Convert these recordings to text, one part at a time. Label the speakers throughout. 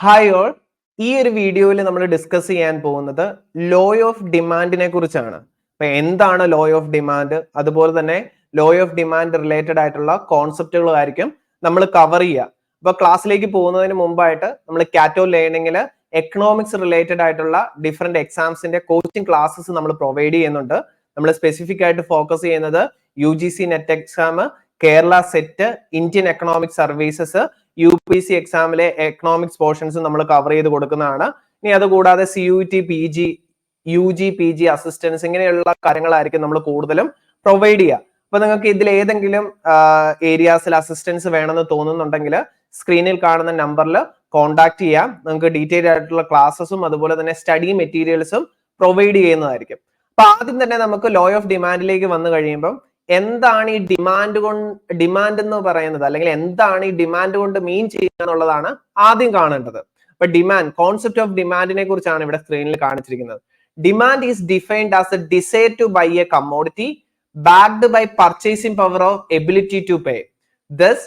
Speaker 1: Hi all, ഈ ഒരു വീഡിയോയിൽ നമ്മൾ ഡിസ്കസ് ചെയ്യാൻ പോകുന്നത് ലോ ഓഫ് ഡിമാൻഡിനെ കുറിച്ചാണ്. അപ്പൊ എന്താണ് ലോ ഓഫ് ഡിമാൻഡ്, അതുപോലെ തന്നെ ലോ ഓഫ് ഡിമാൻഡ് റിലേറ്റഡ് ആയിട്ടുള്ള കോൺസെപ്റ്റുകളായിരിക്കും നമ്മൾ കവർ ചെയ്യുക. അപ്പൊ ക്ലാസ്സിലേക്ക് പോകുന്നതിന് മുമ്പായിട്ട് നമ്മൾ കാറ്റോ ലേണിംഗിൽ എക്കണോമിക്സ് റിലേറ്റഡ് ആയിട്ടുള്ള ഡിഫറെന്റ് എക്സാംസിന്റെ കോച്ചിങ് ക്ലാസ്സസ് നമ്മൾ പ്രൊവൈഡ് ചെയ്യുന്നുണ്ട്. നമ്മൾ സ്പെസിഫിക് ആയിട്ട് ഫോക്കസ് ചെയ്യുന്നത് UGC net exam, Kerala set, Indian economic services, UPC എക്സാമിലെ എക്കണോമിക്സ് പോർഷൻസ് നമ്മൾ കവർ ചെയ്ത് കൊടുക്കുന്നതാണ്. ഇനി അതുകൂടാതെ CUT, PG, UG, PG assistants ഇങ്ങനെയുള്ള കാര്യങ്ങളായിരിക്കും നമ്മൾ കൂടുതലും പ്രൊവൈഡ് ചെയ്യുക. അപ്പൊ നിങ്ങൾക്ക് ഇതിൽ ഏതെങ്കിലും ഏരിയാസിൽ അസിസ്റ്റൻസ് വേണമെന്ന് തോന്നുന്നുണ്ടെങ്കിൽ സ്ക്രീനിൽ കാണുന്ന നമ്പറിൽ കോൺടാക്ട് ചെയ്യാം. നിങ്ങൾക്ക് ഡീറ്റെയിൽ ആയിട്ടുള്ള ക്ലാസ്സസും അതുപോലെ തന്നെ സ്റ്റഡി മെറ്റീരിയൽസും പ്രൊവൈഡ് ചെയ്യുന്നതായിരിക്കും. അപ്പൊ ആദ്യം തന്നെ നമുക്ക് ലോ ഓഫ് ഡിമാൻഡിലേക്ക് വന്നു കഴിയുമ്പം എന്താണ് ഈ ഡിമാൻഡ് എന്ന് പറയുന്നത്, അല്ലെങ്കിൽ എന്താണ് ഈ ഡിമാൻഡ് കൊണ്ട് മീൻ ചെയ്യുക എന്നുള്ളതാണ് ആദ്യം കാണേണ്ടത്. അപ്പൊ ഡിമാൻഡ്, കോൺസെപ്റ്റ് ഓഫ് ഡിമാൻഡിനെ കുറിച്ചാണ് ഇവിടെ സ്ക്രീനിൽ കാണിച്ചിരിക്കുന്നത്. Demand is defined as a desire to buy a commodity backed by purchasing power of ability to pay. Thus,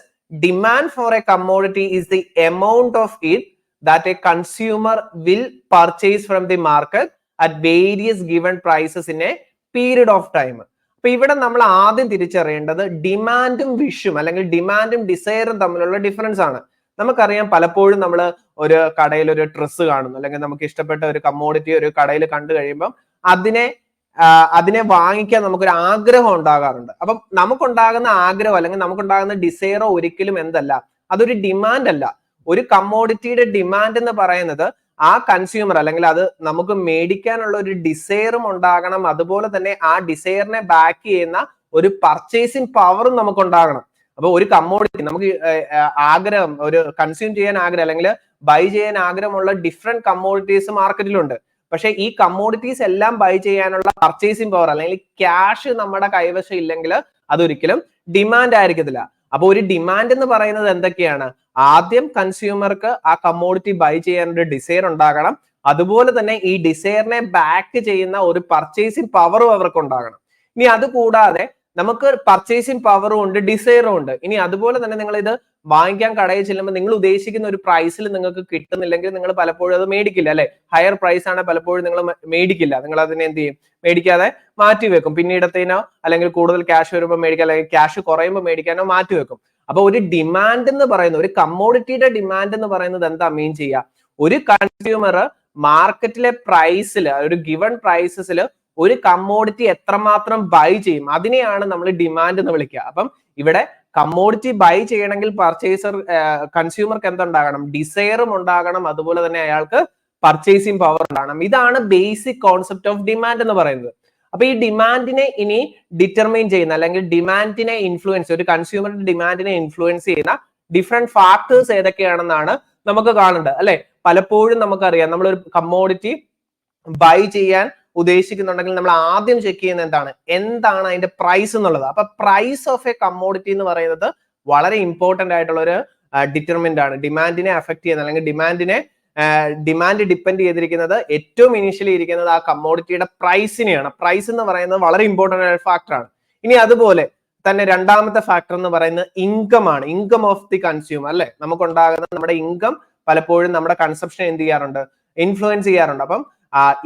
Speaker 1: demand for a commodity is the amount of it that a consumer will purchase from the market at various given prices in a period of time. അപ്പൊ ഇവിടെ നമ്മൾ ആദ്യം തിരിച്ചറിയേണ്ടത് ഡിമാൻഡും വിഷും അല്ലെങ്കിൽ ഡിമാൻഡും ഡിസയറും തമ്മിലുള്ള difference ആണ്. നമുക്കറിയാം, പലപ്പോഴും നമ്മൾ ഒരു കടയിൽ ഒരു ഡ്രസ്സ് കാണുന്നു, അല്ലെങ്കിൽ നമുക്ക് ഇഷ്ടപ്പെട്ട ഒരു കമ്മോഡിറ്റി ഒരു കടയിൽ കണ്ടു കഴിയുമ്പോൾ അതിനെ വാങ്ങിക്കാൻ നമുക്കൊരു ആഗ്രഹം ഉണ്ടാകാറുണ്ട്. അപ്പം നമുക്കുണ്ടാകുന്ന ആഗ്രഹം അല്ലെങ്കിൽ നമുക്കുണ്ടാകുന്ന ഡിസയറോ ഒരിക്കലും എന്തല്ല, അതൊരു ഡിമാൻഡ് അല്ല. ഒരു കമ്മോഡിറ്റിയുടെ ഡിമാൻഡ് എന്ന് പറയുന്നത് ആ കൺസ്യൂമർ അല്ലെങ്കിൽ അത് നമുക്ക് മേടിക്കാനുള്ള ഒരു ഡിസയറും ഉണ്ടാകണം, അതുപോലെ തന്നെ ആ ഡിസയറിനെ ബാക്ക് ചെയ്യുന്ന ഒരു പർച്ചേസിങ് പവറും നമുക്ക് ഉണ്ടാകണം. അപ്പൊ ഒരു കമ്മോഡിറ്റി നമുക്ക് ആഗ്രഹം, ഒരു കൺസ്യൂം ചെയ്യാൻ ആഗ്രഹം അല്ലെങ്കിൽ ബൈ ചെയ്യാൻ ആഗ്രഹമുള്ള ഡിഫറെന്റ് കമ്മോഡിറ്റീസ് മാർക്കറ്റിലുണ്ട്. പക്ഷെ ഈ കമ്മോഡിറ്റീസ് എല്ലാം ബൈ ചെയ്യാനുള്ള പർച്ചേസിംഗ് പവർ അല്ലെങ്കിൽ ക്യാഷ് നമ്മുടെ കൈവശം ഇല്ലെങ്കിൽ അതൊരിക്കലും ഡിമാൻഡ് ആയിരിക്കത്തില്ല. അപ്പൊ ഒരു ഡിമാൻഡ് എന്ന് പറയുന്നത് എന്തൊക്കെയാണ്? ആദ്യം കൺസ്യൂമർക്ക് ആ കമ്മോഡിറ്റി ബൈ ചെയ്യാൻ ഒരു ഡിസയർ ഉണ്ടാകണം, അതുപോലെ തന്നെ ഈ ഡിസയറിനെ ബാക്ക് ചെയ്യുന്ന ഒരു പർച്ചേസിംഗ് പവറും അവർക്ക് ഉണ്ടാകണം. ഇനി അത് കൂടാതെ നമുക്ക് പർച്ചേസിംഗ് പവറും ഉണ്ട്, ഡിസയറും ഉണ്ട്. ഇനി അതുപോലെ തന്നെ നിങ്ങൾ ഇത് വാങ്ങിക്കാൻ കടയിൽ ചെല്ലുമ്പോൾ നിങ്ങൾ ഉദ്ദേശിക്കുന്ന ഒരു പ്രൈസിൽ നിങ്ങൾക്ക് കിട്ടുന്നില്ലെങ്കിൽ നിങ്ങൾ പലപ്പോഴും അത് മേടിക്കില്ല, അല്ലെ? ഹയർ പ്രൈസ് ആണ് പലപ്പോഴും നിങ്ങൾ മേടിക്കില്ല. നിങ്ങൾ അതിനെ എന്ത് ചെയ്യും? മേടിക്കാതെ മാറ്റി വെക്കും, പിന്നീടത്തേനോ അല്ലെങ്കിൽ കൂടുതൽ ക്യാഷ് വരുമ്പോൾ മേടിക്കാൻ, അല്ലെങ്കിൽ ക്യാഷ് കുറയുമ്പോൾ മേടിക്കാനോ മാറ്റി വെക്കും. അപ്പൊ ഒരു ഡിമാൻഡ് എന്ന് പറയുന്നത്, ഒരു കമ്മോഡിറ്റിയുടെ ഡിമാൻഡ് എന്ന് പറയുന്നത് എന്താ മീൻ ചെയ്യുക? ഒരു കൺസ്യൂമർ മാർക്കറ്റിലെ പ്രൈസിൽ, ഒരു ഗിവൺ പ്രൈസസിൽ ഒരു കമ്മോഡിറ്റി എത്രമാത്രം ബൈ ചെയ്യും, അതിനെയാണ് നമ്മൾ ഡിമാൻഡ് എന്ന് വിളിക്കുക. അപ്പം ഇവിടെ കമ്മോഡിറ്റി ബൈ ചെയ്യണമെങ്കിൽ കൺസ്യൂമർക്ക് എന്തുണ്ടാകണം? ഡിസയറും ഉണ്ടാകണം, അതുപോലെ തന്നെ അയാൾക്ക് പർച്ചേസിംഗ് പവർ ഉണ്ടാകണം. ഇതാണ് ബേസിക് കോൺസെപ്റ്റ് ഓഫ് ഡിമാൻഡ് എന്ന് പറയുന്നത്. അപ്പൊ ഈ ഡിമാൻഡിനെ ഇനി ഡിറ്റർമൈൻ ചെയ്യുന്ന അല്ലെങ്കിൽ ഡിമാൻഡിനെ ഇൻഫ്ലുവൻസ്, ഒരു കൺസ്യൂമറിന്റെ ഡിമാൻഡിനെ ഇൻഫ്ലുവൻസ് ചെയ്യുന്ന ഡിഫറെന്റ് ഫാക്ടേഴ്സ് ഏതൊക്കെയാണെന്നാണ് നമുക്ക് കാണേണ്ടത്, അല്ലെ? പലപ്പോഴും നമുക്കറിയാം, നമ്മളൊരു കമ്മോഡിറ്റി ബൈ ചെയ്യാൻ ഉദ്ദേശിക്കുന്നുണ്ടെങ്കിൽ നമ്മൾ ആദ്യം ചെക്ക് ചെയ്യുന്നത് എന്താണ് അതിന്റെ പ്രൈസ് എന്നുള്ളത്. അപ്പൊ പ്രൈസ് ഓഫ് എ കമ്മോഡിറ്റി എന്ന് പറയുന്നത് വളരെ ഇമ്പോർട്ടന്റ് ആയിട്ടുള്ള ഒരു ഡിറ്റർമിന്റ് ആണ്. ഡിമാൻഡിനെ അഫക്ട് ചെയ്യുന്നത് അല്ലെങ്കിൽ ഡിമാൻഡ് ഡിപ്പെൻഡ് ചെയ്തിരിക്കുന്നത് ഏറ്റവും ഇനീഷ്യലി ഇരിക്കുന്നത് ആ കമ്മോഡിറ്റിയുടെ പ്രൈസിനെയാണ്. പ്രൈസ് എന്ന് പറയുന്നത് വളരെ ഇമ്പോർട്ടന്റ് ആയ ഫാക്ടർ ആണ്. ഇനി അതുപോലെ തന്നെ രണ്ടാമത്തെ ഫാക്ടർ എന്ന് പറയുന്നത് ഇൻകം ആണ്, ഇൻകം ഓഫ് ദി കൺസ്യൂമർ, അല്ലെ? നമുക്കുണ്ടാകുന്ന നമ്മുടെ ഇൻകം പലപ്പോഴും നമ്മുടെ കൺസപ്ഷൻ എന്ത് ചെയ്യാറുണ്ട്? ഇൻഫ്ലുവൻസ് ചെയ്യാറുണ്ട്. അപ്പം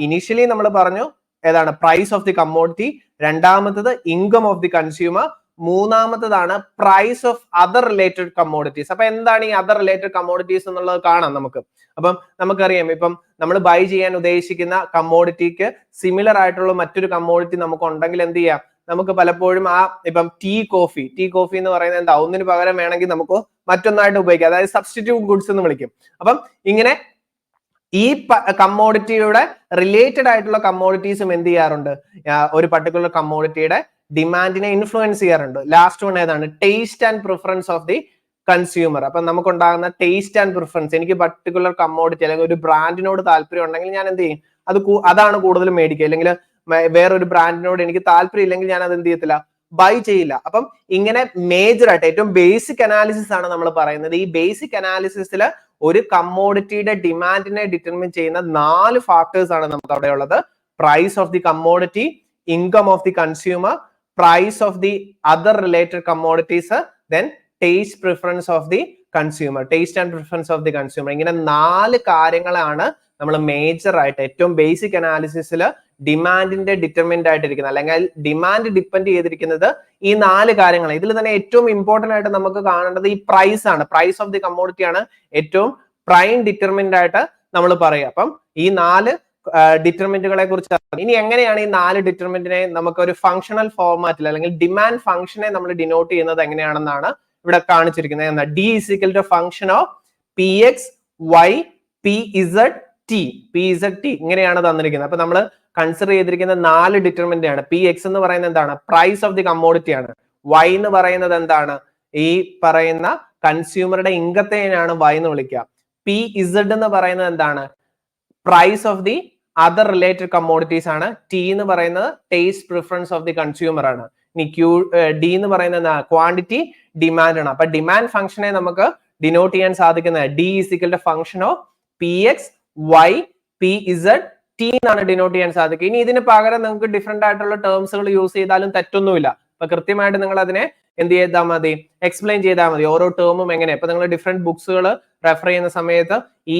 Speaker 1: ഇനീഷ്യലി നമ്മൾ പറഞ്ഞു ഏതാണ്? പ്രൈസ് ഓഫ് ദി കമ്മോഡിറ്റി, രണ്ടാമത്തത് ഇൻകം ഓഫ് ദി കൺസ്യൂമർ, മൂന്നാമത്തതാണ് price of other related commodities. അപ്പൊ എന്താണ് ഈ അതർ റിലേറ്റഡ് കമ്മോഡിറ്റീസ് എന്നുള്ളത് കാണാം നമുക്ക്. അപ്പം നമുക്കറിയാം, ഇപ്പം നമ്മൾ ബൈ ചെയ്യാൻ ഉദ്ദേശിക്കുന്ന കമ്മോഡിറ്റിക്ക് സിമിലർ ആയിട്ടുള്ള മറ്റൊരു കമ്മോഡിറ്റി നമുക്ക് ഉണ്ടെങ്കിൽ എന്ത് ചെയ്യാം? നമുക്ക് പലപ്പോഴും ഇപ്പം ടീ കോഫി എന്ന് പറയുന്നത് എന്താ? ഒന്നിന് പകരം വേണമെങ്കിൽ നമുക്ക് മറ്റൊന്നായിട്ട് ഉപയോഗിക്കാം, അതായത് സബ്സ്റ്റിറ്റ്യൂട്ട് ഗുഡ്സ് എന്ന് വിളിക്കും. അപ്പം ഇങ്ങനെ ഈ കമ്മോഡിറ്റിയുടെ റിലേറ്റഡ് ആയിട്ടുള്ള കമ്മോഡിറ്റീസും എന്ത് ചെയ്യാറുണ്ട്? ഒരു പർട്ടിക്കുലർ കമ്മോഡിറ്റിയുടെ ഡിമാൻഡിനെ ഇൻഫ്ലുവൻസ് ചെയ്യാറുണ്ട്. ലാസ്റ്റ് വൺ ഏതാണ്? Taste and preference of the consumer. അപ്പൊ നമുക്കുണ്ടാകുന്ന ടേസ്റ്റ് ആൻഡ് പ്രിഫറൻസ്, എനിക്ക് പർട്ടിക്കുലർ കമ്മോഡിറ്റി അല്ലെങ്കിൽ ഒരു ബ്രാൻഡിനോട് താല്പര്യം ഉണ്ടെങ്കിൽ ഞാൻ എന്ത് ചെയ്യും? അതാണ് കൂടുതലും മേടിക്കുക. അല്ലെങ്കിൽ വേറൊരു ബ്രാൻഡിനോട് എനിക്ക് താല്പര്യം ഇല്ലെങ്കിൽ ഞാൻ അത് എന്ത് ചെയ്യത്തില്ല? ബൈ ചെയ്യില്ല. അപ്പം ഇങ്ങനെ മേജർ ആയിട്ട് ഏറ്റവും ബേസിക് അനാലിസിസ് ആണ് നമ്മൾ പറയുന്നത്. ഈ ബേസിക് അനാലിസിസിൽ ഒരു കമ്മോഡിറ്റിയുടെ ഡിമാൻഡിനെ ഡിറ്റർമിൻ ചെയ്യുന്ന 4 ഫാക്ടേഴ്സ് ആണ് നമുക്ക് അവിടെ ഉള്ളത്. Price of the commodity, income of the consumer, price of the other related commodities, then taste preference of the consumer, taste and preference of the consumer. ഇങ്ങനെ 4 കാര്യങ്ങളാണ് നമ്മൾ മേജർ ആയിട്ട് ഏറ്റവും ബേസിക് അനാലിസിസിൽ ഡിമാൻഡിന്റെ ഡിറ്റർമിൻഡ് ആയിട്ടിരിക്കുന്നത്, അല്ലെങ്കിൽ ഡിമാൻഡ് ഡിപ്പെൻഡ് ചെയ്തിരിക്കുന്നത് ഈ 4 കാര്യങ്ങൾ. ഇതിൽ തന്നെ ഏറ്റവും ഇമ്പോർട്ടന്റ് ആയിട്ട് നമുക്ക് കാണേണ്ടത് ഈ പ്രൈസ് ആണ്. പ്രൈസ് ഓഫ് ദി കമ്മോഡിറ്റി ആണ് ഏറ്റവും പ്രൈം ഡിറ്റർമിൻഡ് ആയിട്ട് നമ്മൾ പറയുക. അപ്പം ഈ 4 ഡിറ്റർമിന്റുകളെ കുറിച്ച് ഇനി എങ്ങനെയാണ് ഈ 4 ഡിറ്റർമിന്റിനെ നമുക്ക് ഒരു ഫംഗ്ഷണൽ ഫോർമാറ്റിൽ അല്ലെങ്കിൽ ഡിമാൻഡ് ഫംഗ്ഷനെ നമ്മൾ ഡിനോട്ട് ചെയ്യുന്നത് എങ്ങനെയാണെന്നാണ് ഇവിടെ കാണിച്ചിരിക്കുന്നത്. എന്താ D is equal to function of P X Y P Z T. P Z T ഇങ്ങനെയാണ് തന്നിരിക്കുന്നത്. അപ്പൊ നമ്മൾ കൺസിഡർ ചെയ്തിരിക്കുന്ന 4 ഡിറ്റർമിന്റ് ആണ്. പി എക്സ് എന്ന് പറയുന്നത് എന്താണ്? പ്രൈസ് ഓഫ് ദി കമ്മോഡിറ്റി ആണ്. വൈ എന്ന് പറയുന്നത് എന്താണ്? ഈ പറയുന്ന കൺസ്യൂമറുടെ ഇൻകത്തെയാണ് വൈ എന്ന് വിളിക്കുക. പി ഇസഡ് എന്ന് പറയുന്നത് എന്താണ്? Price of the other related commodities ആണ്. ടി എന്ന് പറയുന്നത് taste preference of the consumer ആണ്. ഇനി ഡി എന്ന് പറയുന്നത് ക്വാണ്ടിറ്റി ഡിമാൻഡ് ആണ്. അപ്പൊ ഡിമാൻഡ് ഫംഗ്ഷനെ നമുക്ക് ഡിനോട്ട് ചെയ്യാൻ സാധിക്കുന്നത് D is equal to function of P X Y P Z T എന്നാണ് ഡിനോട്ട് ചെയ്യാൻ സാധിക്കുക. ഇനി ഇതിന് പകരം നിങ്ങൾക്ക് ഡിഫറെന്റ് ആയിട്ടുള്ള ടേംസുകൾ യൂസ് ചെയ്താലും തെറ്റൊന്നുമില്ല. അപ്പൊ കൃത്യമായിട്ട് നിങ്ങൾ അതിനെ എന്ത് ചെയ്താൽ മതി? എക്സ്പ്ലെയിൻ ചെയ്താൽ മതി ഓരോ ടേമും എങ്ങനെ. ഇപ്പൊ നിങ്ങൾ ഡിഫറെന്റ് ബുക്സുകൾ റെഫർ ചെയ്യുന്ന സമയത്ത് ഈ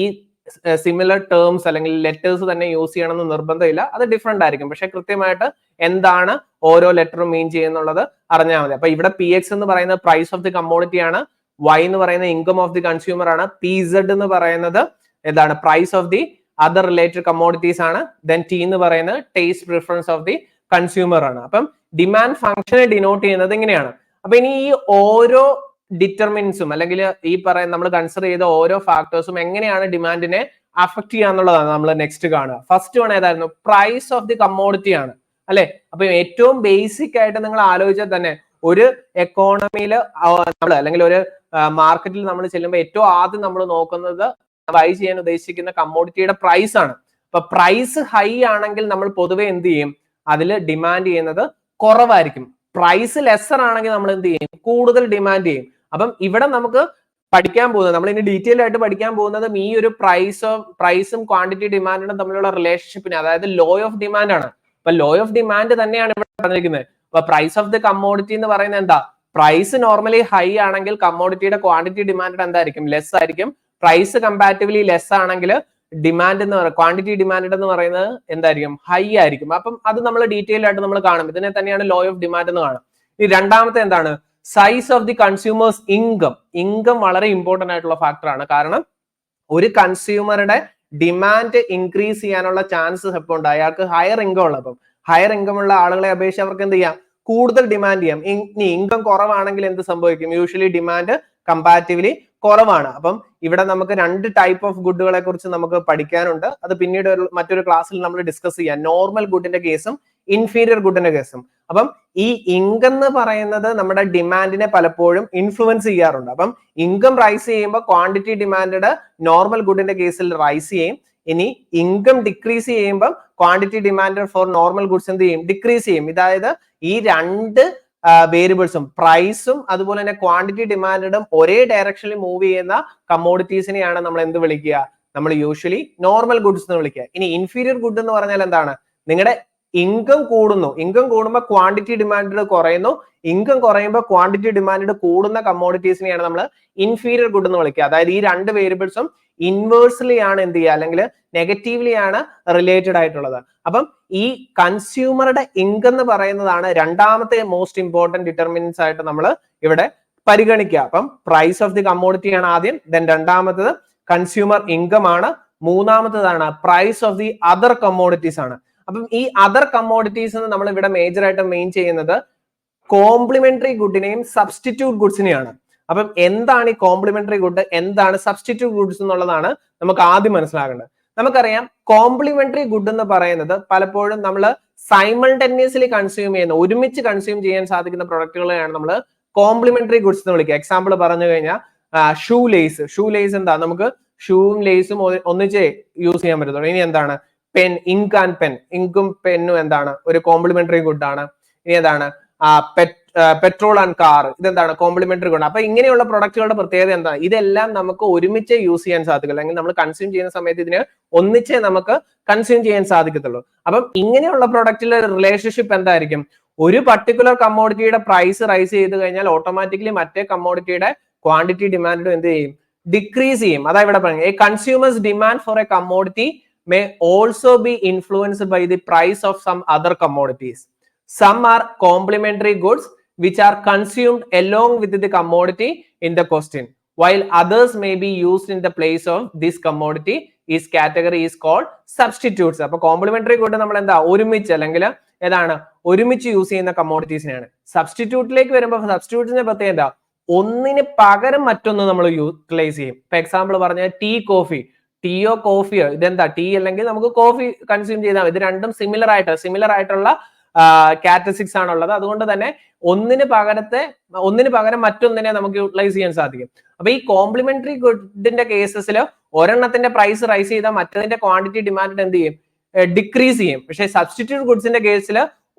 Speaker 1: സിമിലർ ടേംസ് അല്ലെങ്കിൽ ലെറ്റേഴ്സ് തന്നെ യൂസ് ചെയ്യണമെന്ന് നിർബന്ധമില്ല. അത് ഡിഫറെന്റ് ആയിരിക്കും. പക്ഷെ കൃത്യമായിട്ട് എന്താണ് ഓരോ ലെറ്ററും മീൻ ചെയ്യുന്നുള്ളത് അറിഞ്ഞാൽ മതി. അപ്പൊ ഇവിടെ പി എക്സ് എന്ന് പറയുന്നത് പ്രൈസ് ഓഫ് ദി കമ്മോഡിറ്റി ആണ്. വൈ എന്ന് പറയുന്നത് ഇൻകം ഓഫ് ദി കൺസ്യൂമർ ആണ്. പി ഇസഡ് എന്ന് പറയുന്നത് എന്താണ്? Price of the other related commodities ആണ്. ദെൻ ടി എന്ന് പറയുന്നത് taste preference of the consumer ആണ്. അപ്പം ഡിമാൻഡ് ഫംഗ്ഷനെ ഡിനോട്ട് ചെയ്യുന്നത് ഇങ്ങനെയാണ്. അപ്പൊ ഇനി ഈ ഓരോ ഡിറ്റർമിൻസും അല്ലെങ്കിൽ ഈ പറയുന്ന നമ്മൾ കൺസിഡർ ചെയ്ത ഓരോ ഫാക്ടേഴ്സും എങ്ങനെയാണ് ഡിമാൻഡിനെ അഫക്ട് ചെയ്യാന്നുള്ളതാണ് നമ്മൾ നെക്സ്റ്റ് കാണുക. ഫസ്റ്റ് വൺ ഏതായിരുന്നു? പ്രൈസ് ഓഫ് ദി കമ്മോഡിറ്റി ആണ് അല്ലെ. അപ്പൊ ഏറ്റവും ബേസിക് ആയിട്ട് നിങ്ങൾ ആലോചിച്ചാൽ തന്നെ ഒരു എക്കോണമിയിൽ നമ്മൾ അല്ലെങ്കിൽ ഒരു മാർക്കറ്റിൽ നമ്മൾ ചെല്ലുമ്പോൾ ഏറ്റവും ആദ്യം നമ്മൾ നോക്കുന്നത് ബൈ ചെയ്യാൻ ഉദ്ദേശിക്കുന്ന കമ്മോഡിറ്റിയുടെ പ്രൈസ് ആണ്. അപ്പൊ പ്രൈസ് ഹൈ ആണെങ്കിൽ നമ്മൾ പൊതുവെ എന്ത് ചെയ്യും? അതിൽ ഡിമാൻഡ് ചെയ്യുന്നത് കുറവായിരിക്കും. പ്രൈസ് ലെസർ ആണെങ്കിൽ നമ്മൾ എന്ത് ചെയ്യും? കൂടുതൽ ഡിമാൻഡ് ചെയ്യും. അപ്പം ഇവിടെ നമുക്ക് പഠിക്കാൻ പോകുന്നത്, നമ്മൾ ഇനി ഡീറ്റെയിൽ ആയിട്ട് പഠിക്കാൻ പോകുന്നത് ഈ ഒരു പ്രൈസും ക്വാണ്ടിറ്റി ഡിമാൻഡും തമ്മിലുള്ള റിലേഷൻഷിപ്പിനെ, അതായത് ലോ ഓഫ് ഡിമാൻഡ് ആണ്. അപ്പൊ ലോ ഓഫ് ഡിമാൻഡ് തന്നെയാണ് ഇവിടെ പറഞ്ഞിരിക്കുന്നത്. അപ്പൊ പ്രൈസ് ഓഫ് ദി കമ്മോഡിറ്റി എന്ന് പറയുന്നത് എന്താ? പ്രൈസ് നോർമലി ഹൈ ആണെങ്കിൽ കമ്മോഡിറ്റിയുടെ ക്വാണ്ടിറ്റി ഡിമാൻഡ് എന്തായിരിക്കും? ലെസ് ആയിരിക്കും. പ്രൈസ് കമ്പാരിറ്റീവ്ലി ലെസ് ആണെങ്കിൽ ഡിമാൻഡ് എന്ന് പറയുന്നത്, ക്വാണ്ടിറ്റി ഡിമാൻഡ് എന്ന് പറയുന്നത് എന്തായിരിക്കും? ഹൈ ആയിരിക്കും. അപ്പം അത് നമ്മൾ ഡീറ്റെയിൽ ആയിട്ട് നമ്മൾ കാണും. ഇതിനെ തന്നെയാണ് ലോ ഓഫ് ഡിമാൻഡ് എന്ന് കാണും. ഈ രണ്ടാമത്തെ എന്താണ്? Size of the consumers income. Income വളരെ ഇമ്പോർട്ടന്റ് ആയിട്ടുള്ള ഫാക്ടർ ആണ്. കാരണം ഒരു കൺസ്യൂമറുടെ ഡിമാൻഡ് ഇൻക്രീസ് ചെയ്യാനുള്ള ചാൻസസ് എപ്പോൾ ഉണ്ട്? അയാൾക്ക് ഹയർ ഇൻകം ഉള്ള, അപ്പം ഹയർ ഇൻകം ഉള്ള ആളുകളെ അപേക്ഷിച്ച് അവർക്ക് എന്ത് ചെയ്യാം? കൂടുതൽ ഡിമാൻഡ് ചെയ്യാം. ഇനി ഇൻകം കുറവാണെങ്കിൽ എന്ത് സംഭവിക്കും? യൂഷ്വലി ഡിമാൻഡ് കമ്പാരിറ്റീവ്ലി കുറവാണ്. അപ്പം ഇവിടെ നമുക്ക് 2 ടൈപ്പ് ഓഫ് ഗുഡുകളെ കുറിച്ച് നമുക്ക് പഠിക്കാനുണ്ട്. അത് പിന്നീട് മറ്റൊരു ക്ലാസ്സിൽ നമ്മൾ ഡിസ്കസ് ചെയ്യാം. നോർമൽ ഗുഡിന്റെ കേസും ഇൻഫീരിയർ ഗുഡിന്റെ കേസും. അപ്പം ഈ ഇൻകം എന്ന് പറയുന്നത് നമ്മുടെ ഡിമാൻഡിനെ പലപ്പോഴും ഇൻഫ്ലുവൻസ് ചെയ്യാറുണ്ട്. അപ്പം ഇൻകം റൈസ് ചെയ്യുമ്പോൾ ക്വാണ്ടിറ്റി ഡിമാൻഡ് നോർമൽ ഗുഡിന്റെ കേസിൽ റൈസ് ചെയ്യും. ഇനി ഇൻകം ഡിക്രീസ് ചെയ്യുമ്പോൾ quantity demand for normal goods എന്ത് ചെയ്യും? ഡിക്രീസ് ചെയ്യും. അതായത് ഈ 2 വേരിയബിൾസും പ്രൈസും അതുപോലെ തന്നെ ക്വാണ്ടിറ്റി ഡിമാൻഡും ഒരേ ഡയറക്ഷനിൽ മൂവ് ചെയ്യുന്ന കമ്മോഡിറ്റീസിനെയാണ് നമ്മൾ എന്ത് വിളിക്കുക? നമ്മൾ യൂഷ്വലി നോർമൽ ഗുഡ്സ് എന്ന് വിളിക്കുക. ഇനി ഇൻഫീരിയർ ഗുഡ് എന്ന് പറഞ്ഞാൽ എന്താണ്? നിങ്ങളുടെ ഇൻകം കൂടുന്നു, ഇൻകം കൂടുമ്പോൾ ക്വാണ്ടിറ്റി ഡിമാൻഡ് കുറയുന്നു, ഇൻകം കുറയുമ്പോൾ ക്വാണ്ടിറ്റി ഡിമാൻഡ് കൂടുന്ന കമ്മോഡിറ്റീസിനെയാണ് നമ്മൾ ഇൻഫീരിയർ ഗുഡ് എന്ന് വിളിക്കുക. അതായത് ഈ 2 വേരിയബിൾസും ഇൻവേഴ്സ്ലി ആണ് എന്ത് ചെയ്യുക? അല്ലെങ്കിൽ നെഗറ്റീവ്ലി ആണ് റിലേറ്റഡ് ആയിട്ടുള്ളത്. അപ്പം ഈ കൺസ്യൂമറുടെ ഇൻകം എന്ന് പറയുന്നതാണ് രണ്ടാമത്തെ മോസ്റ്റ് ഇമ്പോർട്ടന്റ് ഡിറ്റർമിനൻസ് ആയിട്ട് നമ്മൾ ഇവിടെ പരിഗണിക്കുക. അപ്പം പ്രൈസ് ഓഫ് ദി കമ്മോഡിറ്റി ആണ് ആദ്യം, ദെൻ രണ്ടാമത്തത് കൺസ്യൂമർ ഇൻകം ആണ്, മൂന്നാമത്തതാണ് price of the other commodities ആണ്. അപ്പം ഈ അതർ കമ്മോഡിറ്റീസ് നമ്മൾ ഇവിടെ മേജർ ആയിട്ട് മെയിൻ ചെയ്യുന്നത് കോംപ്ലിമെന്ററി ഗുഡിനെയും സബ്സ്റ്റിറ്റ്യൂട്ട് ഗുഡ്സിനെയാണ്. അപ്പം എന്താണ് ഈ കോംപ്ലിമെന്ററി ഗുഡ്, എന്താണ് സബ്സ്റ്റിറ്റ്യൂട്ട് ഗുഡ്സ് എന്നുള്ളതാണ് നമുക്ക് ആദ്യം മനസ്സിലാക്കേണ്ടത്. നമുക്കറിയാം കോംപ്ലിമെന്ററി ഗുഡ് എന്ന് പറയുന്നത് പലപ്പോഴും നമ്മൾ സൈമൾട്ടേനിയസ്ലി കൺസ്യൂം ചെയ്യുന്ന, ഒരുമിച്ച് കൺസ്യൂം ചെയ്യാൻ സാധിക്കുന്ന പ്രൊഡക്റ്റുകളെയാണ് നമ്മൾ കോംപ്ലിമെന്ററി ഗുഡ്സ് എന്ന് വിളിക്കുക. എക്സാമ്പിൾ പറഞ്ഞു കഴിഞ്ഞാൽ ഷൂ ലേസ് എന്താ? നമുക്ക് ഷൂവും ലേസും ഒന്നിച്ച് യൂസ് ചെയ്യാൻ പറ്റത്തുള്ളൂ. ഇനി എന്താണ്? പെൻ, ഇങ്ക് ആൻഡ് പെൻ, ഇങ്കും പെന്നും എന്താണ്? ഒരു കോംപ്ലിമെന്ററി ഗുഡ് ആണ്. ഇനി എന്താണ്? പെട്രോൾ ആൻഡ് കാർ, ഇതെന്താണ്? Complementary good. അപ്പൊ ഇങ്ങനെയുള്ള പ്രൊഡക്റ്റുകളുടെ പ്രത്യേകത എന്താണ്? ഇതെല്ലാം നമുക്ക് ഒരുമിച്ച് യൂസ് ചെയ്യാൻ സാധിക്കില്ല, അല്ലെങ്കിൽ നമ്മൾ കൺസ്യൂം ചെയ്യുന്ന സമയത്ത് ഇതിന് ഒന്നിച്ചേ നമുക്ക് കൺസ്യൂം ചെയ്യാൻ സാധിക്കത്തുള്ളൂ. അപ്പം ഇങ്ങനെയുള്ള പ്രൊഡക്റ്റിലെ റിലേഷൻഷിപ്പ് എന്തായിരിക്കും? ഒരു പർട്ടിക്കുലർ കമ്മോഡിറ്റിയുടെ പ്രൈസ് റൈസ് ചെയ്ത് കഴിഞ്ഞാൽ ഓട്ടോമാറ്റിക്കലി മറ്റേ കമ്മോഡിറ്റിയുടെ ക്വാണ്ടിറ്റി ഡിമാൻഡും എന്ത് ചെയ്യും, ഡിക്രീസ് ചെയ്യും. അതാ ഇവിടെ പറയുന്നത്, A consumers demand for A commodity may also be influenced by the price of some other commodities. Some are complementary goods which are consumed along with the commodity in the question, while others may be used in the place of this commodity. Is category is called substitutes. അപ്പോൾ complementary good നമ്മൾ എന്താ ഒരുമിച്ച് അല്ലെങ്കിൽ ഏതാണ് ഒരുമിച്ച് use ചെയ്യുന്ന കമ്മോഡിറ്റീസിനെയാണ്. സബ്സ്റ്റിറ്റ്യൂട്ടിലേക്ക് വരുമ്പോൾ സബ്സ്റ്റിറ്റ്യൂട്ടിന്റെ പ്രത്യേകത എന്താ, ഒന്നിന് പകരം മറ്റൊന്ന് നമ്മൾ യൂട്ടിലൈസ് ചെയ്യും. ഇപ്പൊ എക്സാമ്പിൾ പറഞ്ഞാൽ ടീ, കോഫി, ടീയോ കോഫിയോ, ഇതെന്താ ടീ അല്ലെങ്കിൽ നമുക്ക് കോഫി കൺസ്യൂം ചെയ്താൽ ഇത് രണ്ടും സിമിലർ ആയിട്ടുള്ള ക്യാരക്ടറിസ്റ്റിക്സ് ആണുള്ളത്. അതുകൊണ്ട് തന്നെ ഒന്നിന് പകരം മറ്റൊന്നിനെ നമുക്ക് യൂട്ടിലൈസ് ചെയ്യാൻ സാധിക്കും. അപ്പൊ ഈ കോംപ്ലിമെന്ററി ഗുഡിന്റെ കേസസിൽ ഒരെണ്ണത്തിന്റെ പ്രൈസ് റൈസ് ചെയ്താൽ മറ്റതിന്റെ ക്വാണ്ടിറ്റി ഡിമാൻഡ് എന്ത് ചെയ്യും, ഡിക്രീസ് ചെയ്യും. പക്ഷേ സബ്സ്റ്റിറ്റ്യൂട്ട് ഗുഡ്സിന്റെ കേസിൽ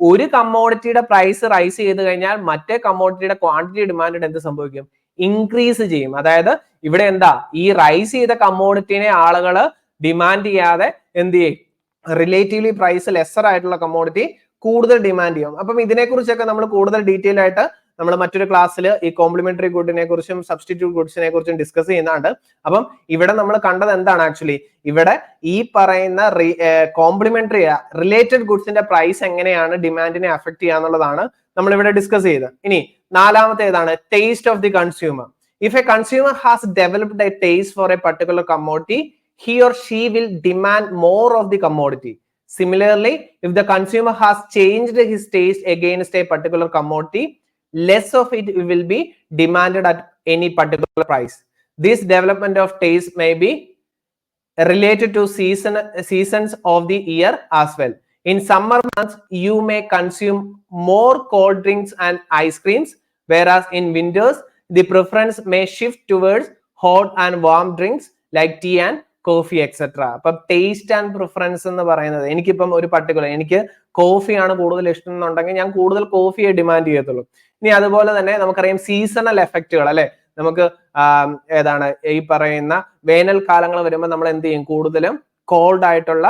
Speaker 1: ഒരു കമ്മോഡിറ്റിയുടെ പ്രൈസ് റൈസ് ചെയ്ത് കഴിഞ്ഞാൽ മറ്റേ കമ്മോഡിറ്റിയുടെ ക്വാണ്ടിറ്റി ഡിമാൻഡ് എന്ത് സംഭവിക്കും, ഇൻക്രീസ് ചെയ്യും. അതായത് ഇവിടെ എന്താ ഈ റൈസ് ചെയ്ത കമ്മോഡിറ്റിനെ ആളുകൾ ഡിമാൻഡ് ചെയ്യാതെ എന്ത് ചെയ്യും, റിലേറ്റീവ്ലി പ്രൈസ് ലെസർ ആയിട്ടുള്ള കമ്മോഡിറ്റി കൂടുതൽ ഡിമാൻഡ് ചെയ്യും. അപ്പം ഇതിനെക്കുറിച്ചൊക്കെ നമ്മൾ കൂടുതൽ ഡീറ്റെയിൽ ആയിട്ട് നമ്മൾ മറ്റൊരു ക്ലാസ്സിൽ ഈ കോംപ്ലിമെന്ററി ഗുഡിനെ കുറിച്ചും സബ്സ്റ്റിറ്റ്യൂട്ട് ഗുഡ്സിനെ കുറിച്ചും ഡിസ്കസ് ചെയ്യുന്നുണ്ട്. അപ്പം ഇവിടെ നമ്മൾ കണ്ടത് എന്താണ്, ആക്ച്വലി ഇവിടെ ഈ പറയുന്ന കോംപ്ലിമെന്ററി റിലേറ്റഡ് ഗുഡ്സിന്റെ പ്രൈസ് എങ്ങനെയാണ് ഡിമാൻഡിനെ അഫക്ട് ചെയ്യുക എന്നുള്ളതാണ് നമ്മൾ ഇവിടെ ഡിസ്കസ് ചെയ്തത്. ഇനി നാലാമത്തെ ഏതാണ്, taste of the consumer. If A consumer has developed A taste for A particular commodity, he or she will demand more of the commodity. Similarly, if the consumer has changed his taste against a particular commodity, less of it will be demanded at any particular price. This development of taste may be related to seasons of the year as well. In summer months, you may consume more cold drinks and ice creams, whereas in winters, the preference may shift towards hot and warm drinks like tea and coffee etcetera. അപ്പൊ taste and preference എന്ന് പറയുന്നത്, എനിക്കിപ്പം ഒരു particular എനിക്ക് കോഫിയാണ് കൂടുതൽ ഇഷ്ടം എന്നുണ്ടെങ്കിൽ ഞാൻ കൂടുതൽ കോഫിയെ ഡിമാൻഡ് ചെയ്യത്തുള്ളൂ. ഇനി അതുപോലെ തന്നെ നമുക്കറിയാം സീസണൽ എഫക്റ്റുകൾ അല്ലെ, നമുക്ക് ഏതാണ് ഈ പറയുന്ന വേനൽക്കാലങ്ങൾ വരുമ്പോൾ നമ്മൾ എന്ത് ചെയ്യും, കൂടുതലും കോൾഡ് ആയിട്ടുള്ള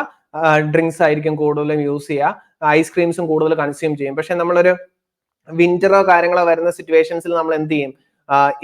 Speaker 1: ഡ്രിങ്ക്സ് ആയിരിക്കും കൂടുതലും യൂസ് ചെയ്യുക, ഐസ്ക്രീംസും കൂടുതൽ കൺസ്യൂം ചെയ്യും. പക്ഷെ നമ്മളൊരു വിന്ററോ കാര്യങ്ങളോ വരുന്ന സിറ്റുവേഷൻസിൽ നമ്മൾ എന്ത് ചെയ്യും,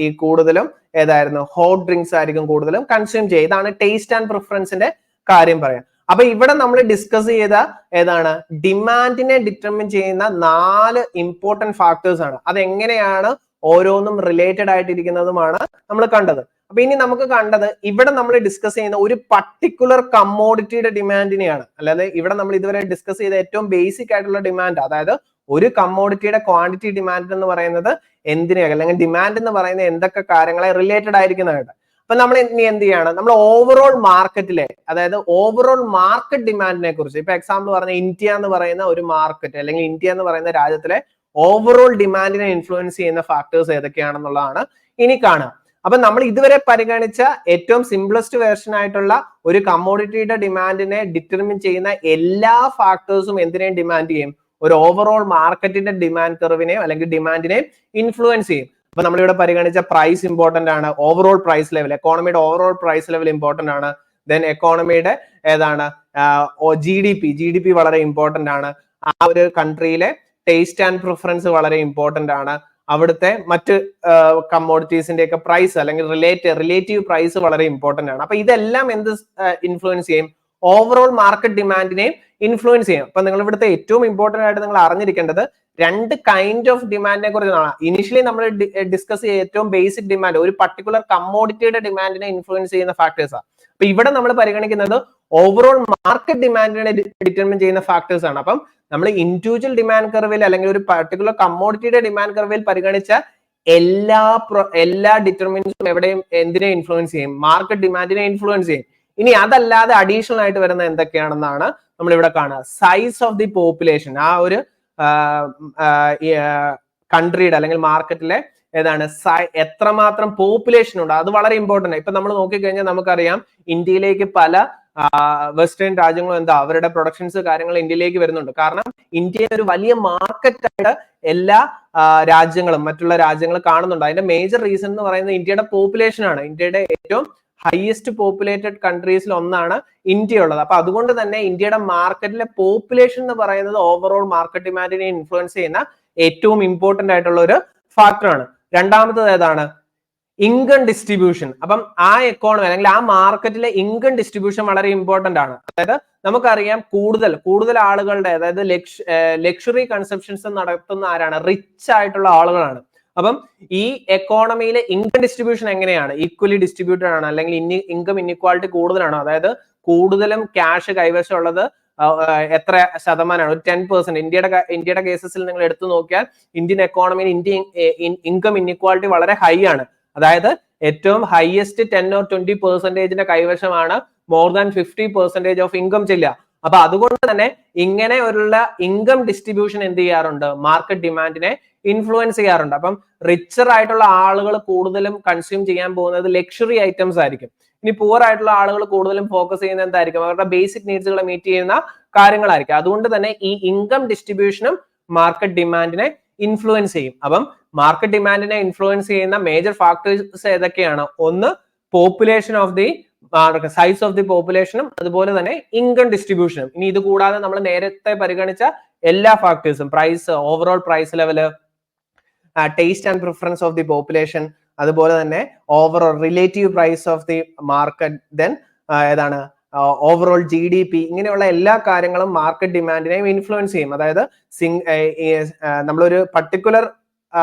Speaker 1: ഈ കൂടുതലും ഏതായിരുന്നു ഹോട്ട് ഡ്രിങ്ക്സ് ആയിരിക്കും കൂടുതലും കൺസ്യൂം ചെയ്യുക. ഇതാണ് ടേസ്റ്റ് ആൻഡ് പ്രിഫറൻസിന്റെ കാര്യം പറയാം. അപ്പൊ ഇവിടെ നമ്മൾ ഡിസ്കസ് ചെയ്ത ഏതാണ്, ഡിമാൻഡിനെ ഡിറ്റർമിൻ ചെയ്യുന്ന 4 ഇമ്പോർട്ടന്റ് ഫാക്ടേഴ്സ് ആണ്. അതെങ്ങനെയാണ് ഓരോന്നും റിലേറ്റഡ് ആയിട്ടിരിക്കുന്നതുമാണ് നമ്മൾ കണ്ടത്. അപ്പൊ ഇനി നമുക്ക് കണ്ടത് ഇവിടെ നമ്മൾ ഡിസ്കസ് ചെയ്യുന്ന ഒരു പർട്ടിക്കുലർ കമ്മോഡിറ്റിയുടെ ഡിമാൻഡിനെയാണ്. അല്ലാതെ ഇവിടെ നമ്മൾ ഇതുവരെ ഡിസ്കസ് ചെയ്ത ഏറ്റവും ബേസിക് ആയിട്ടുള്ള ഡിമാൻഡ്, അതായത് ഒരു കമ്മോഡിറ്റിയുടെ ക്വാണ്ടിറ്റി ഡിമാൻഡ് എന്ന് പറയുന്നത് എന്തിനെയാണ്, അല്ലെങ്കിൽ ഡിമാൻഡ് എന്ന് പറയുന്നത് എന്തൊക്കെ കാര്യങ്ങളെ റിലേറ്റഡ് ആയിരിക്കുന്നതായിട്ട്. അപ്പൊ നമ്മൾ ഇനി എന്ത് ചെയ്യാണ്, നമ്മൾ ഓവറോൾ മാർക്കറ്റിലെ, അതായത് ഓവറോൾ മാർക്കറ്റ് ഡിമാൻഡിനെ കുറിച്ച്, ഇപ്പൊ എക്സാമ്പിൾ പറഞ്ഞ ഇന്ത്യ എന്ന് പറയുന്ന ഒരു മാർക്കറ്റ് അല്ലെങ്കിൽ ഇന്ത്യ എന്ന് പറയുന്ന രാജ്യത്തിലെ ഓവറോൾ ഡിമാൻഡിനെ ഇൻഫ്ലുവൻസ് ചെയ്യുന്ന ഫാക്ടേഴ്സ് ഏതൊക്കെയാണെന്നുള്ളതാണ് ഇനി കാണുക. അപ്പൊ നമ്മൾ ഇതുവരെ പരിഗണിച്ച ഏറ്റവും സിംപ്ലസ്റ്റ് വേർഷൻ ആയിട്ടുള്ള ഒരു കമ്മോഡിറ്റിയുടെ ഡിമാൻഡിനെ ഡിറ്റർമിൻ ചെയ്യുന്ന എല്ലാ ഫാക്ടേഴ്സും എന്തിനേയും ഡിമാൻഡ് ചെയ്യും, ഒരു ഓവറോൾ മാർക്കറ്റിന്റെ ഡിമാൻഡ് കർവിനെയും അല്ലെങ്കിൽ ഡിമാൻഡിനെയും ഇൻഫ്ലുവൻസ് ചെയ്യും. അപ്പൊ നമ്മളിവിടെ പരിഗണിച്ച പ്രൈസ് ഇമ്പോർട്ടന്റ് ആണ്, ഓവറോൾ പ്രൈസ് ലെവൽ, എക്കോണമിയുടെ ഓവറോൾ പ്രൈസ് ലെവൽ ഇമ്പോർട്ടന്റ് ആണ്. ദെൻ എക്കോണമിയുടെ ഏതാണ് ജി ഡി പി വളരെ ഇമ്പോർട്ടന്റ് ആണ്. ആ ഒരു കൺട്രിയിലെ ടേസ്റ്റ് ആൻഡ് പ്രിഫറൻസ് വളരെ ഇമ്പോർട്ടന്റ് ആണ്. അവിടുത്തെ മറ്റ് കമ്മോഡിറ്റീസിന്റെ ഒക്കെ പ്രൈസ് അല്ലെങ്കിൽ റിലേറ്റീവ് പ്രൈസ് വളരെ ഇമ്പോർട്ടന്റ് ആണ്. അപ്പൊ ഇതെല്ലാം എന്ത് ഇൻഫ്ലുവൻസ് ചെയ്യും, ഓവറോൾ മാർക്കറ്റ് ഡിമാൻഡിനെയും ഇൻഫ്ലുവൻസ് ചെയ്യും. അപ്പൊ നിങ്ങൾ ഇവിടുത്തെ ഏറ്റവും ഇമ്പോർട്ടന്റ് ആയിട്ട് നിങ്ങൾ അറിഞ്ഞിരിക്കേണ്ടത് 2 കൈൻഡ് ഓഫ് ഡിമാൻഡിനെ കുറിച്ചാണ്. ഇനിഷ്യലി നമ്മൾ ഡിസ്കസ് ചെയ്ത ഏറ്റവും ബേസിക് ഡിമാൻഡ്, ഒരു പർട്ടിക്കുലർ കമ്മോഡിറ്റിയുടെ ഡിമാൻഡിനെ ഇൻഫ്ലുവൻസ് ചെയ്യുന്ന ഫാക്ടേഴ്സ് ആണ്. അപ്പൊ ഇവിടെ നമ്മൾ പരിഗണിക്കുന്നത് ഓവറോൾ മാർക്കറ്റ് ഡിമാൻഡിനെ ഡിറ്റർമിൻ ചെയ്യുന്ന ഫാക്ടേഴ്സ് ആണ്. അപ്പം നമ്മൾ ഇൻഡിവിജ്വൽ ഡിമാൻഡ് കർവിൽ അല്ലെങ്കിൽ ഒരു പർട്ടിക്കുലർ കമ്മോഡിറ്റിയുടെ ഡിമാൻഡ് കർവിൽ പരിഗണിച്ച എല്ലാ ഡിറ്റർമിൻസും എവിടെയും എന്തിനെ ഇൻഫ്ലുവൻസ് ചെയ്യും, മാർക്കറ്റ് ഡിമാൻഡിനെ ഇൻഫ്ലുവൻസ് ചെയ്യും. ഇനി അതല്ലാതെ അഡീഷണൽ ആയിട്ട് വരുന്ന എന്തൊക്കെയാണെന്നാണ് നമ്മൾ ഇവിടെ കാണുക. സൈസ് ഓഫ് ദി പോപ്പുലേഷൻ, ആ ഒരു കൺട്രിയുടെ അല്ലെങ്കിൽ മാർക്കറ്റിലെ ഏതാണ് എത്രമാത്രം പോപ്പുലേഷൻ ഉണ്ട്, അത് വളരെ ഇമ്പോർട്ടന്റ്. ഇപ്പൊ നമ്മൾ നോക്കിക്കഴിഞ്ഞാൽ നമുക്കറിയാം ഇന്ത്യയിലേക്ക് പല വെസ്റ്റേൺ രാജ്യങ്ങളും എന്താ അവരുടെ പ്രൊഡക്ഷൻസ് കാര്യങ്ങൾ ഇന്ത്യയിലേക്ക് വരുന്നുണ്ട്. കാരണം ഇന്ത്യയെ ഒരു വലിയ മാർക്കറ്റായിട്ട് എല്ലാ രാജ്യങ്ങളും മറ്റുള്ള രാജ്യങ്ങൾ കാണുന്നുണ്ട്. അതിന്റെ മേജർ റീസൺ എന്ന് പറയുന്നത് ഇന്ത്യയുടെ പോപ്പുലേഷൻ ആണ്. ഇന്ത്യയുടെ ഏറ്റവും ഹയസ്റ്റ് പോപ്പുലേറ്റഡ് കൺട്രീസിൽ ഒന്നാണ് ഇന്ത്യ ഉള്ളത്. അപ്പൊ അതുകൊണ്ട് തന്നെ ഇന്ത്യയുടെ മാർക്കറ്റിലെ പോപ്പുലേഷൻ എന്ന് പറയുന്നത് ഓവറോൾ മാർക്കറ്റ് ഡിമാൻഡിനെ ഇൻഫ്ലുവൻസ് ചെയ്യുന്ന ഏറ്റവും ഇമ്പോർട്ടന്റ് ആയിട്ടുള്ള ഒരു ഫാക്ടറാണ്. രണ്ടാമത്തത് ഏതാണ്, ഇൻകം ഡിസ്ട്രിബ്യൂഷൻ. അപ്പം ആ എക്കോണമി അല്ലെങ്കിൽ ആ മാർക്കറ്റിലെ ഇൻകം ഡിസ്ട്രിബ്യൂഷൻ വളരെ ഇമ്പോർട്ടന്റ് ആണ്. അതായത് നമുക്കറിയാം കൂടുതൽ ആളുകളുടെ, അതായത് ലക്ഷറി കൺസംഷൻസ് നടത്തുന്ന ആരാണ്? റിച്ച് ആയിട്ടുള്ള ആളുകളാണ്. അപ്പം ഈ എക്കോണമിയിലെ ഇൻകം ഡിസ്ട്രിബ്യൂഷൻ എങ്ങനെയാണ്? ഈക്വലി ഡിസ്ട്രിബ്യൂട്ടഡ് ആണ്, അല്ലെങ്കിൽ ഇൻകം ഇൻഇക്വാളിറ്റി കൂടുതലാണോ? അതായത് കൂടുതലും ക്യാഷ് കൈവശമുള്ളത് എത്ര ശതമാനമാണ്? ഒരു 10%. ഇന്ത്യയുടെ കേസസിൽ നിങ്ങൾ എടുത്തു നോക്കിയാൽ ഇന്ത്യൻ എക്കോണമിയിൽ ഇൻകം ഇൻഇക്വാളിറ്റി വളരെ ഹൈ ആണ്. അതായത് ഏറ്റവും ഹയസ്റ്റ് 10 or 20% കൈവശമാണ് മോർ ദാൻ 50% ഓഫ് ഇൻകം ചെല്ലുക. അപ്പൊ അതുകൊണ്ട് തന്നെ ഇങ്ങനെ ഉള്ള ഇൻകം ഡിസ്ട്രിബ്യൂഷൻ എന്ത് ചെയ്യാറുണ്ട്? മാർക്കറ്റ് ഡിമാൻഡിനെ ഇൻഫ്ലുവൻസ് ചെയ്യാറുണ്ട്. അപ്പം റിച്ചർ ആയിട്ടുള്ള ആളുകൾ കൂടുതലും കൺസ്യൂം ചെയ്യാൻ പോകുന്നത് ലക്ഷറി ഐറ്റംസ് ആയിരിക്കും. ഇനി പുവർ ആയിട്ടുള്ള ആളുകൾ കൂടുതലും ഫോക്കസ് ചെയ്യുന്നത് എന്തായിരിക്കും? അവരുടെ ബേസിക് നീഡ്സുകളെ മീറ്റ് ചെയ്യുന്ന കാര്യങ്ങളായിരിക്കും. അതുകൊണ്ട് തന്നെ ഈ ഇൻകം ഡിസ്ട്രിബ്യൂഷനും മാർക്കറ്റ് ഡിമാൻഡിനെ ഇൻഫ്ലുവൻസ് ചെയ്യും. അപ്പം മാർക്കറ്റ് ഡിമാൻഡിനെ ഇൻഫ്ലുവൻസ് ചെയ്യുന്ന മേജർ ഫാക്ടേഴ്സ് ഏതൊക്കെയാണ്? ഒന്ന് population of the size of the പോപ്പുലേഷനും അതുപോലെ തന്നെ ഇൻകം ഡിസ്ട്രിബ്യൂഷനും. ഇനി ഇത് കൂടാതെ നമ്മൾ നേരത്തെ പരിഗണിച്ച എല്ലാ ഫാക്ടേഴ്സും, price, overall price level, taste and preference of the population, അതുപോലെ തന്നെ overall relative price of the market, then ഏതാണ് ഓവറോൾ GDP, ഇങ്ങനെയുള്ള എല്ലാ കാര്യങ്ങളും മാർക്കറ്റ് ഡിമാൻഡിനെയും ഇൻഫ്ലുവൻസ് ചെയ്യും. അതായത് നമ്മളൊരു പർട്ടിക്കുലർ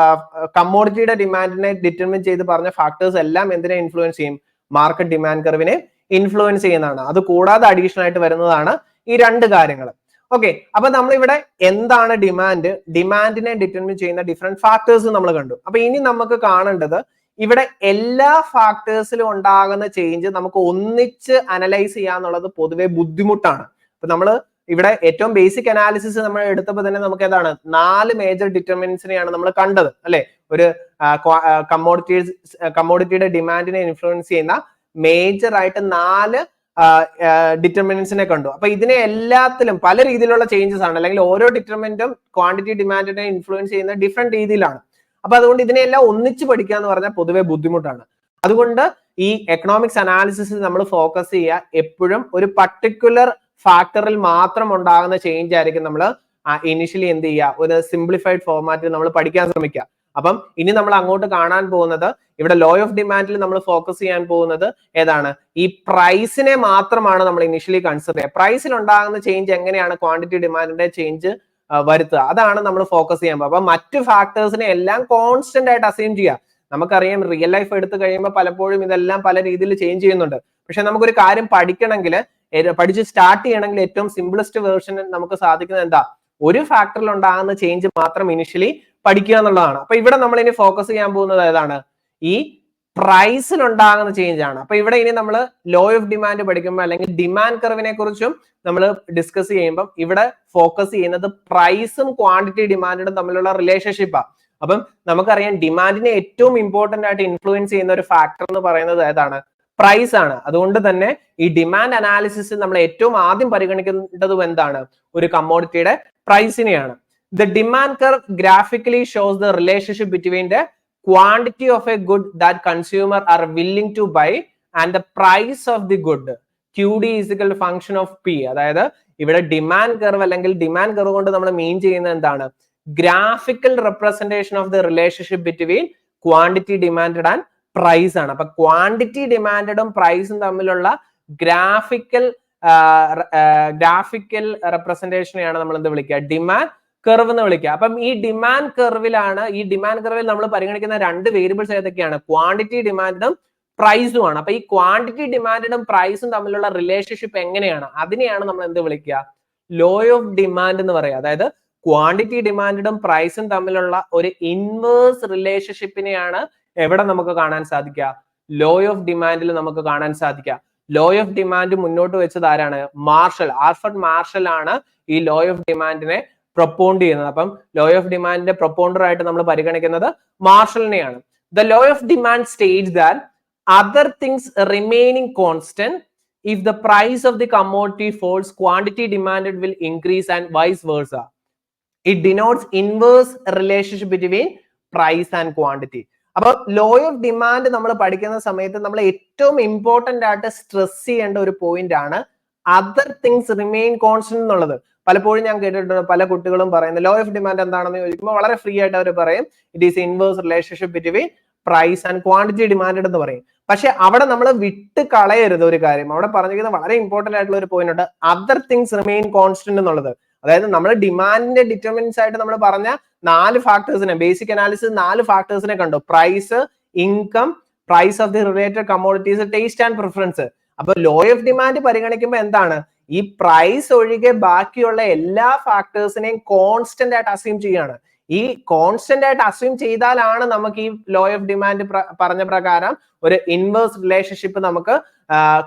Speaker 1: കമ്മോഡിറ്റിയുടെ ഡിമാൻഡിനെ ഡിറ്റർമിൻ ചെയ്ത് പറഞ്ഞ ഫാക്ടേഴ്സ് എല്ലാം എന്തിനെ ഇൻഫ്ലുവൻസ് ചെയ്യും? മാർക്കറ്റ് ഡിമാൻഡ് കർവിനെ ഇൻഫ്ലുവൻസ് ചെയ്യുന്നതാണ്. അത് കൂടാതെ അഡീഷണൽ ആയിട്ട് വരുന്നതാണ് ഈ രണ്ട് കാര്യങ്ങൾ. ഓക്കെ, അപ്പൊ നമ്മളിവിടെ എന്താണ് ഡിമാൻഡിനെ ഡിറ്റർമിൻ ചെയ്യുന്ന ഡിഫറെന്റ് ഫാക്ടേഴ്സ് നമ്മൾ കണ്ടു. അപ്പൊ ഇനി നമുക്ക് കാണേണ്ടത് ഇവിടെ എല്ലാ ഫാക്ടേഴ്സിലും ഉണ്ടാകുന്ന ചേഞ്ച് നമുക്ക് ഒന്നിച്ച് അനലൈസ് ചെയ്യാന്നുള്ളത് പൊതുവെ ബുദ്ധിമുട്ടാണ്. അപ്പൊ നമ്മൾ ഇവിടെ ഏറ്റവും ബേസിക് അനാലിസിസ് നമ്മൾ എടുത്തപ്പോൾ തന്നെ നമുക്ക് ഏതാണ് 4 മേജർ ഡിറ്റർമിനൻസിനെയാണ് നമ്മൾ കണ്ടത്, അല്ലെ? ഒരു കമ്മോഡിറ്റിയുടെ ഡിമാൻഡിനെ ഇൻഫ്ലുവൻസ് ചെയ്യുന്ന മേജർ ആയിട്ട് 4 ഡിറ്റർമിനൻസിനെ കണ്ടു. അപ്പൊ ഇതിനെ എല്ലാത്തിലും പല രീതിയിലുള്ള ചേഞ്ചസ് ആണ്, അല്ലെങ്കിൽ ഓരോ ഡിറ്റർമിനന്റും ക്വാണ്ടിറ്റി ഡിമാൻഡിനെ ഇൻഫ്ലുവൻസ് ചെയ്യുന്ന ഡിഫറെന്റ് രീതിയിലാണ്. അപ്പൊ അതുകൊണ്ട് ഇതിനെല്ലാം ഒന്നിച്ച് പഠിക്കുക എന്ന് പറഞ്ഞാൽ പൊതുവെ ബുദ്ധിമുട്ടാണ്. അതുകൊണ്ട് ഈ എക്കണോമിക്സ് അനാലിസിസിൽ നമ്മൾ ഫോക്കസ് ചെയ്യുക എപ്പോഴും ഒരു പർട്ടിക്കുലർ ഫാക്ടറിൽ മാത്രം ഉണ്ടാകുന്ന ചേഞ്ച് ആയിരിക്കും നമ്മൾ ഇനിഷ്യലി എന്ത് ചെയ്യുക, ഒരു സിംപ്ലിഫൈഡ് ഫോർമാറ്റിൽ നമ്മൾ പഠിക്കാൻ ശ്രമിക്കുക. അപ്പം ഇനി നമ്മൾ അങ്ങോട്ട് കാണാൻ പോകുന്നത്, ഇവിടെ ലോ ഓഫ് ഡിമാൻഡിൽ നമ്മൾ ഫോക്കസ് ചെയ്യാൻ പോകുന്നത് ഏതാണ്? ഈ പ്രൈസിനെ മാത്രമാണ് നമ്മൾ ഇനിഷ്യലി കൺസിഡർ ചെയ്യുക. പ്രൈസിൽ ഉണ്ടാകുന്ന ചേഞ്ച് എങ്ങനെയാണ് ക്വാണ്ടിറ്റി ഡിമാൻഡിന്റെ ചേഞ്ച് വരുത്തുക, അതാണ് നമ്മൾ ഫോക്കസ് ചെയ്യാൻ പോകുക. അപ്പൊ മറ്റു ഫാക്ടേഴ്സിനെ എല്ലാം കോൺസ്റ്റന്റ് ആയിട്ട് അസൈൻ ചെയ്യുക. നമുക്കറിയാം റിയൽ ലൈഫ് എടുത്തു കഴിയുമ്പോൾ പലപ്പോഴും ഇതെല്ലാം പല രീതിയിൽ ചേഞ്ച് ചെയ്യുന്നുണ്ട്. പക്ഷെ നമുക്കൊരു കാര്യം പഠിക്കണമെങ്കിൽ, പഠിച്ച് സ്റ്റാർട്ട് ചെയ്യണമെങ്കിൽ ഏറ്റവും സിംപ്ലസ്റ്റ് വേർഷൻ നമുക്ക് സാധിക്കുന്നത് എന്താ? ഒരു ഫാക്ടറിൽ ഉണ്ടാകുന്ന ചേഞ്ച് മാത്രം ഇനിഷ്യലി പഠിക്കുക എന്നുള്ളതാണ്. അപ്പൊ ഇവിടെ നമ്മൾ ഇനി ഫോക്കസ് ചെയ്യാൻ പോകുന്നത് ഏതാണ്? ഈ പ്രൈസിൽ ഉണ്ടാകുന്ന ചേഞ്ച് ആണ്. അപ്പൊ ഇവിടെ ഇനി നമ്മൾ ലോ ഓഫ് ഡിമാൻഡ് പഠിക്കുമ്പോൾ, അല്ലെങ്കിൽ ഡിമാൻഡ് കർവിനെ കുറിച്ചും നമ്മൾ ഡിസ്കസ് ചെയ്യുമ്പോൾ ഇവിടെ ഫോക്കസ് ചെയ്യുന്നത് പ്രൈസും ക്വാണ്ടിറ്റി ഡിമാൻഡും തമ്മിലുള്ള റിലേഷൻഷിപ്പാണ്. അപ്പം നമുക്കറിയാം ഡിമാൻഡിനെ ഏറ്റവും ഇമ്പോർട്ടന്റ് ആയിട്ട് ഇൻഫ്ലുവൻസ് ചെയ്യുന്ന ഒരു ഫാക്ടർ എന്ന് പറയുന്നത് ഏതാണ്? പ്രൈസ് ആണ്. അതുകൊണ്ട് തന്നെ ഈ ഡിമാൻഡ് അനാലിസിസിൽ നമ്മൾ ഏറ്റവും ആദ്യം പരിഗണിക്കേണ്ടതും എന്താണ്? ഒരു കമ്മോഡിറ്റിയുടെ പ്രൈസിനെയാണ്. The demand curve graphically shows the relationship between the quantity of a good that consumer are willing to buy and the price of the good. QD is equal to function of P. അതായത് ഇവിടെ demand curve അല്ലെങ്കിൽ demand curve കൊണ്ട് നമ്മൾ mean ചെയ്യുന്നത് എന്താണ്? Graphical representation of the relationship between quantity demanded and price ആണ്. അപ്പൊ quantity ഡിമാൻഡും പ്രൈസും തമ്മിലുള്ള ഗ്രാഫിക്കൽ റെപ്രസെന്റേഷനെയാണ് നമ്മൾ എന്ത് വിളിക്കുക? ഡിമാൻഡ് കർവ് എന്ന് വിളിക്കുക. അപ്പം ഈ ഡിമാൻഡ് കർവിൽ നമ്മൾ പരിഗണിക്കുന്ന 2 വേരിയബിൾസ് ഏതൊക്കെയാണ്? ക്വാണ്ടിറ്റി ഡിമാൻഡും പ്രൈസും ആണ്. അപ്പൊ ഈ ക്വാണ്ടിറ്റി ഡിമാൻഡും പ്രൈസും തമ്മിലുള്ള റിലേഷൻഷിപ്പ് എങ്ങനെയാണ്? അതിനെയാണ് നമ്മൾ എന്ത് വിളിക്കുക? ലോ ഓഫ് ഡിമാൻഡ് എന്ന് പറയുക. അതായത് ക്വാണ്ടിറ്റി ഡിമാൻഡും പ്രൈസും തമ്മിലുള്ള ഒരു ഇൻവേഴ്സ് റിലേഷൻഷിപ്പിനെയാണ് എവിടെ നമുക്ക് കാണാൻ സാധിക്കുക? ലോ ഓഫ് ഡിമാൻഡിൽ നമുക്ക് കാണാൻ സാധിക്കുക. ലോ ഓഫ് ഡിമാൻഡ് മുന്നോട്ട് വെച്ചത് ആരാണ്? ആൽഫ്രഡ് മാർഷൽ ആണ് ഈ ലോ ഓഫ് ഡിമാൻഡിനെ പ്രൊപ്പോണ്ട് ചെയ്യുന്നത്. അപ്പം ലോ ഓഫ് ഡിമാൻഡിന്റെ പ്രൊപ്പോണ്ടർ ആയിട്ട് നമ്മൾ പരിഗണിക്കുന്നത് മാർഷലിനെയാണ്. The law of demand states that other things remaining constant, if the price of the commodity falls, quantity demanded will increase and vice versa. It denotes inverse relationship between price and quantity. അപ്പൊ law of demand നമ്മൾ പഠിക്കുന്ന സമയത്ത് നമ്മൾ ഏറ്റവും important ആയിട്ട് stress ചെയ്യേണ്ട ഒരു point ആണ് അതർ തിങ്സ് റിമെയിൻ കോൺസ്റ്റന്റ് എന്നുള്ളത്. പലപ്പോഴും ഞാൻ കേട്ടിട്ടുണ്ട് പല കുട്ടികളും പറയുന്നത് ലോ ഓഫ് ഡിമാൻഡ് എന്താണെന്ന് ചോദിക്കുമ്പോൾ വളരെ ഫ്രീ ആയിട്ട് അവർ പറയും it is inverse relationship between price and quantity demand എന്ന് പറയും. പക്ഷെ അവിടെ നമ്മൾ വിട്ട് കളയരുത് ഒരു കാര്യം. അവിടെ പറഞ്ഞിരിക്കുന്ന വളരെ ഇമ്പോർട്ടന്റ് ആയിട്ടുള്ള ഒരു പോയിന്റ് ഉണ്ട്, അതർ തിങ്സ് റിമെയിൻ കോൺസ്റ്റന്റ് എന്നുള്ളത്. അതായത് നമ്മൾ ഡിമാൻഡിന്റെ ഡിറ്റർമിനൻസ് ആയിട്ട് നമ്മൾ പറഞ്ഞ 4 ഫാക്ടേഴ്സിനെ, ബേസിക് അനാലിസിസ് 4 ഫാക്ടേഴ്സിനെ കണ്ടു. Price, income, price of the related commodities, taste and preference. അപ്പൊ ലോ ഓഫ് ഡിമാൻഡ് പരിഗണിക്കുമ്പോൾ എന്താണ്, ഈ പ്രൈസ് ഒഴികെ ബാക്കിയുള്ള എല്ലാ ഫാക്ടേഴ്സിനെയും കോൺസ്റ്റന്റ് ആയിട്ട് അസ്യൂം ചെയ്യാണ്. ഈ കോൺസ്റ്റന്റ് ആയിട്ട് അസ്യൂം ചെയ്താലാണ് നമുക്ക് ഈ ലോ ഓഫ് ഡിമാൻഡ് പറഞ്ഞ പ്രകാരം ഒരു ഇൻവേഴ്സ് റിലേഷൻഷിപ്പ് നമുക്ക്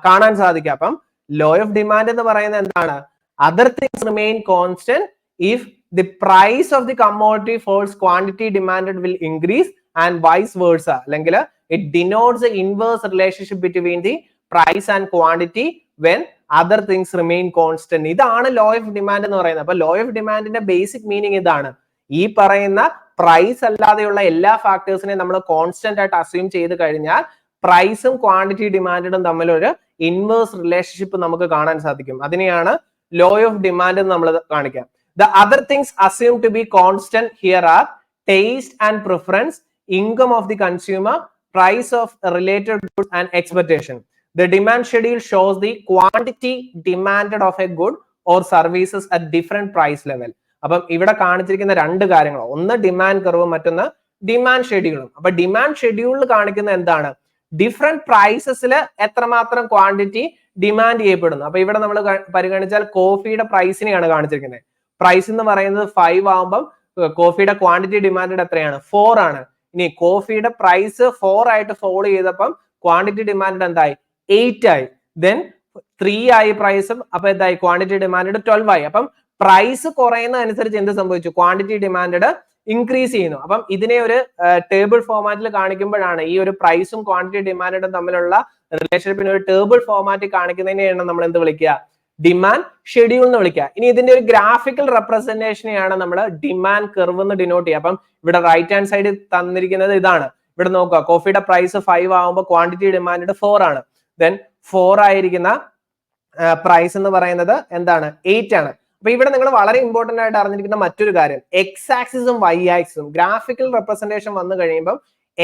Speaker 1: കാണാൻ സാധിക്കുക. അപ്പം ലോ ഓഫ് ഡിമാൻഡ് എന്ന് പറയുന്നത് എന്താണ്, other things remain constant if the price of the commodity falls, quantity demanded will increase and vice versa. അല്ലെങ്കിൽ it denotes inverse relationship between the price and quantity when other things remain constant. ഇതാണ് law of demand എന്ന് പറയുന്നത്. അപ്പൊ law of ഡിമാൻഡിന്റെ basic meaning ഇതാണ്, ഈ പറയുന്ന price അല്ലാതെയുള്ള എല്ലാ ഫാക്ടേഴ്സിനെയും നമ്മൾ കോൺസ്റ്റന്റ് ആയിട്ട് അസ്യൂം ചെയ്ത് കഴിഞ്ഞാൽ പ്രൈസും ക്വാണ്ടിറ്റി ഡിമാൻഡും തമ്മിൽ ഒരു ഇൻവേഴ്സ് റിലേഷൻഷിപ്പ് നമുക്ക് കാണാൻ സാധിക്കും. അതിനെയാണ് ലോ ഓഫ് ഡിമാൻഡ് എന്ന് നമ്മൾ കാണിക്കാം. The other things assume to be constant here are taste and preference, income of the consumer, price of related goods and expectation. The demand schedule shows the quantity demanded of a good or services at different price level. അപ്പം ഇവിടെ കാണിച്ചിരിക്കുന്ന 2 കാര്യങ്ങൾ, ഒന്ന് demand curve, മറ്റൊന്ന് demand ഷെഡ്യൂളും. അപ്പൊ demand ഷെഡ്യൂളിൽ കാണിക്കുന്ന എന്താണ്, ഡിഫറെന്റ് പ്രൈസസിൽ എത്രമാത്രം ക്വാണ്ടിറ്റി ഡിമാൻഡ് ചെയ്യപ്പെടുന്നു. അപ്പൊ ഇവിടെ നമ്മൾ പരിഗണിച്ചാൽ കോഫിയുടെ പ്രൈസിനെയാണ് കാണിച്ചിരിക്കുന്നത്. പ്രൈസ് എന്ന് പറയുന്നത് 5 ആകുമ്പം കോഫിയുടെ ക്വാണ്ടിറ്റി ഡിമാൻഡ് എത്രയാണ്, 4 ആണ്. ഇനി കോഫിയുടെ പ്രൈസ് 4 ആയിട്ട് ഫോളോ ചെയ്തപ്പം ക്വാണ്ടിറ്റി ഡിമാൻഡ് എന്തായി, 8 ആയി. ദെൻ 3 ആയി പ്രൈസും, അപ്പൊ എന്തായി, ക്വാണ്ടിറ്റി ഡിമാൻഡ് 12 ആയി. അപ്പം പ്രൈസ് കുറയുന്നതനുസരിച്ച് എന്ത് സംഭവിച്ചു, ക്വാണ്ടിറ്റി ഡിമാൻഡ് ഇൻക്രീസ് ചെയ്യുന്നു. അപ്പം ഇതിനെ ഒരു ടേബിൾ ഫോർമാറ്റിൽ കാണിക്കുമ്പോഴാണ് ഈ ഒരു പ്രൈസും ക്വാണ്ടിറ്റി ഡിമാൻഡും തമ്മിലുള്ള റിലേഷൻഷിപ്പിന് ഒരു ടേബിൾ ഫോർമാറ്റിൽ കാണിക്കുന്നതിനെയാണ് നമ്മൾ എന്ത് വിളിക്കുക, ഡിമാൻഡ് ഷെഡ്യൂൾ എന്ന് വിളിക്കുക. ഇനി ഇതിന്റെ ഒരു ഗ്രാഫിക്കൽ റെപ്രസെന്റേഷനെയാണ് നമ്മൾ ഡിമാൻഡ് കർവ് എന്ന് ഡിനോട്ട് ചെയ്യുക. അപ്പം ഇവിടെ റൈറ്റ് ഹാൻഡ് സൈഡിൽ തന്നിരിക്കുന്നത് ഇതാണ്. ഇവിടെ നോക്കുക, കോഫിയുടെ പ്രൈസ് 5 ആകുമ്പോൾ ക്വാണ്ടിറ്റി ഡിമാൻഡ് 4 ആണ്. ദെൻ 4 ആയിരിക്കുന്ന പ്രൈസ് എന്ന് പറയുന്നത് എന്താണ്, 8 ആണ്. അപ്പൊ ഇവിടെ നിങ്ങൾ വളരെ ഇമ്പോർട്ടന്റ് ആയിട്ട് അറിഞ്ഞിരിക്കുന്ന മറ്റൊരു കാര്യം, എക്സ് ആക്സിസും വൈ ആക്സിസും ഗ്രാഫിക്കൽ റെപ്രസെന്റേഷൻ വന്നു കഴിയുമ്പോൾ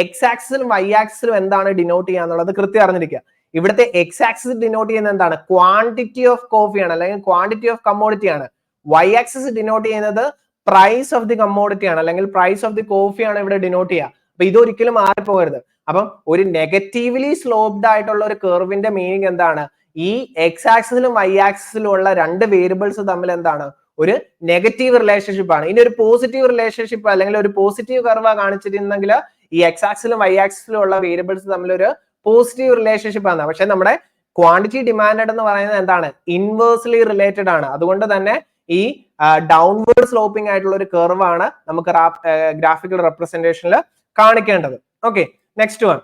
Speaker 1: എക്സ് ആക്സിലും വൈ ആക്സിലും എന്താണ് ഡിനോട്ട് ചെയ്യുക എന്നുള്ളത് കൃത്യം അറിഞ്ഞിരിക്കുക. ഇവിടുത്തെ എക്സ് ആക്സിസ് ഡിനോട്ട് ചെയ്യുന്നത് എന്താണ്, ക്വാണ്ടിറ്റി ഓഫ് കോഫിയാണ്, അല്ലെങ്കിൽ ക്വാണ്ടിറ്റി ഓഫ് കമ്മോഡിറ്റി ആണ്. വൈ ആക്സിസ് ഡിനോട്ട് ചെയ്യുന്നത് പ്രൈസ് ഓഫ് ദി കമ്മോഡിറ്റി ആണ്, അല്ലെങ്കിൽ പ്രൈസ് ഓഫ് ദി കോഫി ആണ് ഇവിടെ ഡിനോട്ട് ചെയ്യുക. അപ്പൊ ഇതൊരിക്കലും മാറിപ്പോകരുത്. അപ്പം ഒരു നെഗറ്റീവ്ലി സ്ലോപ്ഡ് ആയിട്ടുള്ള ഒരു കർവിന്റെ മീനിങ് എന്താണ്, ഈ എക്സ് ആക്സിസിലും വൈ ആക്സിസിലും ഉള്ള 2 വേരിയബിൾസ് തമ്മിൽ എന്താണ്, ഒരു നെഗറ്റീവ് റിലേഷൻഷിപ്പ് ആണ്. ഇനി ഒരു പോസിറ്റീവ് റിലേഷൻഷിപ്പ് അല്ലെങ്കിൽ ഒരു പോസിറ്റീവ് കർവ് കാണിച്ചിരുന്നെങ്കിൽ ഈ എക്സ് ആക്സിലും വൈ ആക്സിസിലും ഉള്ള വേരിയബിൾസ് തമ്മിൽ ഒരു പോസിറ്റീവ് റിലേഷൻഷിപ്പ് ആണ്. പക്ഷെ നമ്മുടെ ക്വാണ്ടിറ്റി ഡിമാൻഡ് എന്ന് പറയുന്നത് എന്താണ്, ഇൻവേഴ്സ്ലി റിലേറ്റഡ് ആണ്. അതുകൊണ്ട് തന്നെ ഈ ഡൗൺവേർഡ് സ്ലോപ്പിംഗ് ആയിട്ടുള്ള ഒരു കർവ് ആണ് നമുക്ക് ഗ്രാഫിക്കൽ റെപ്രസെന്റേഷനിൽ കാണിക്കേണ്ടത്. ഓക്കെ, നെക്സ്റ്റ് വൺ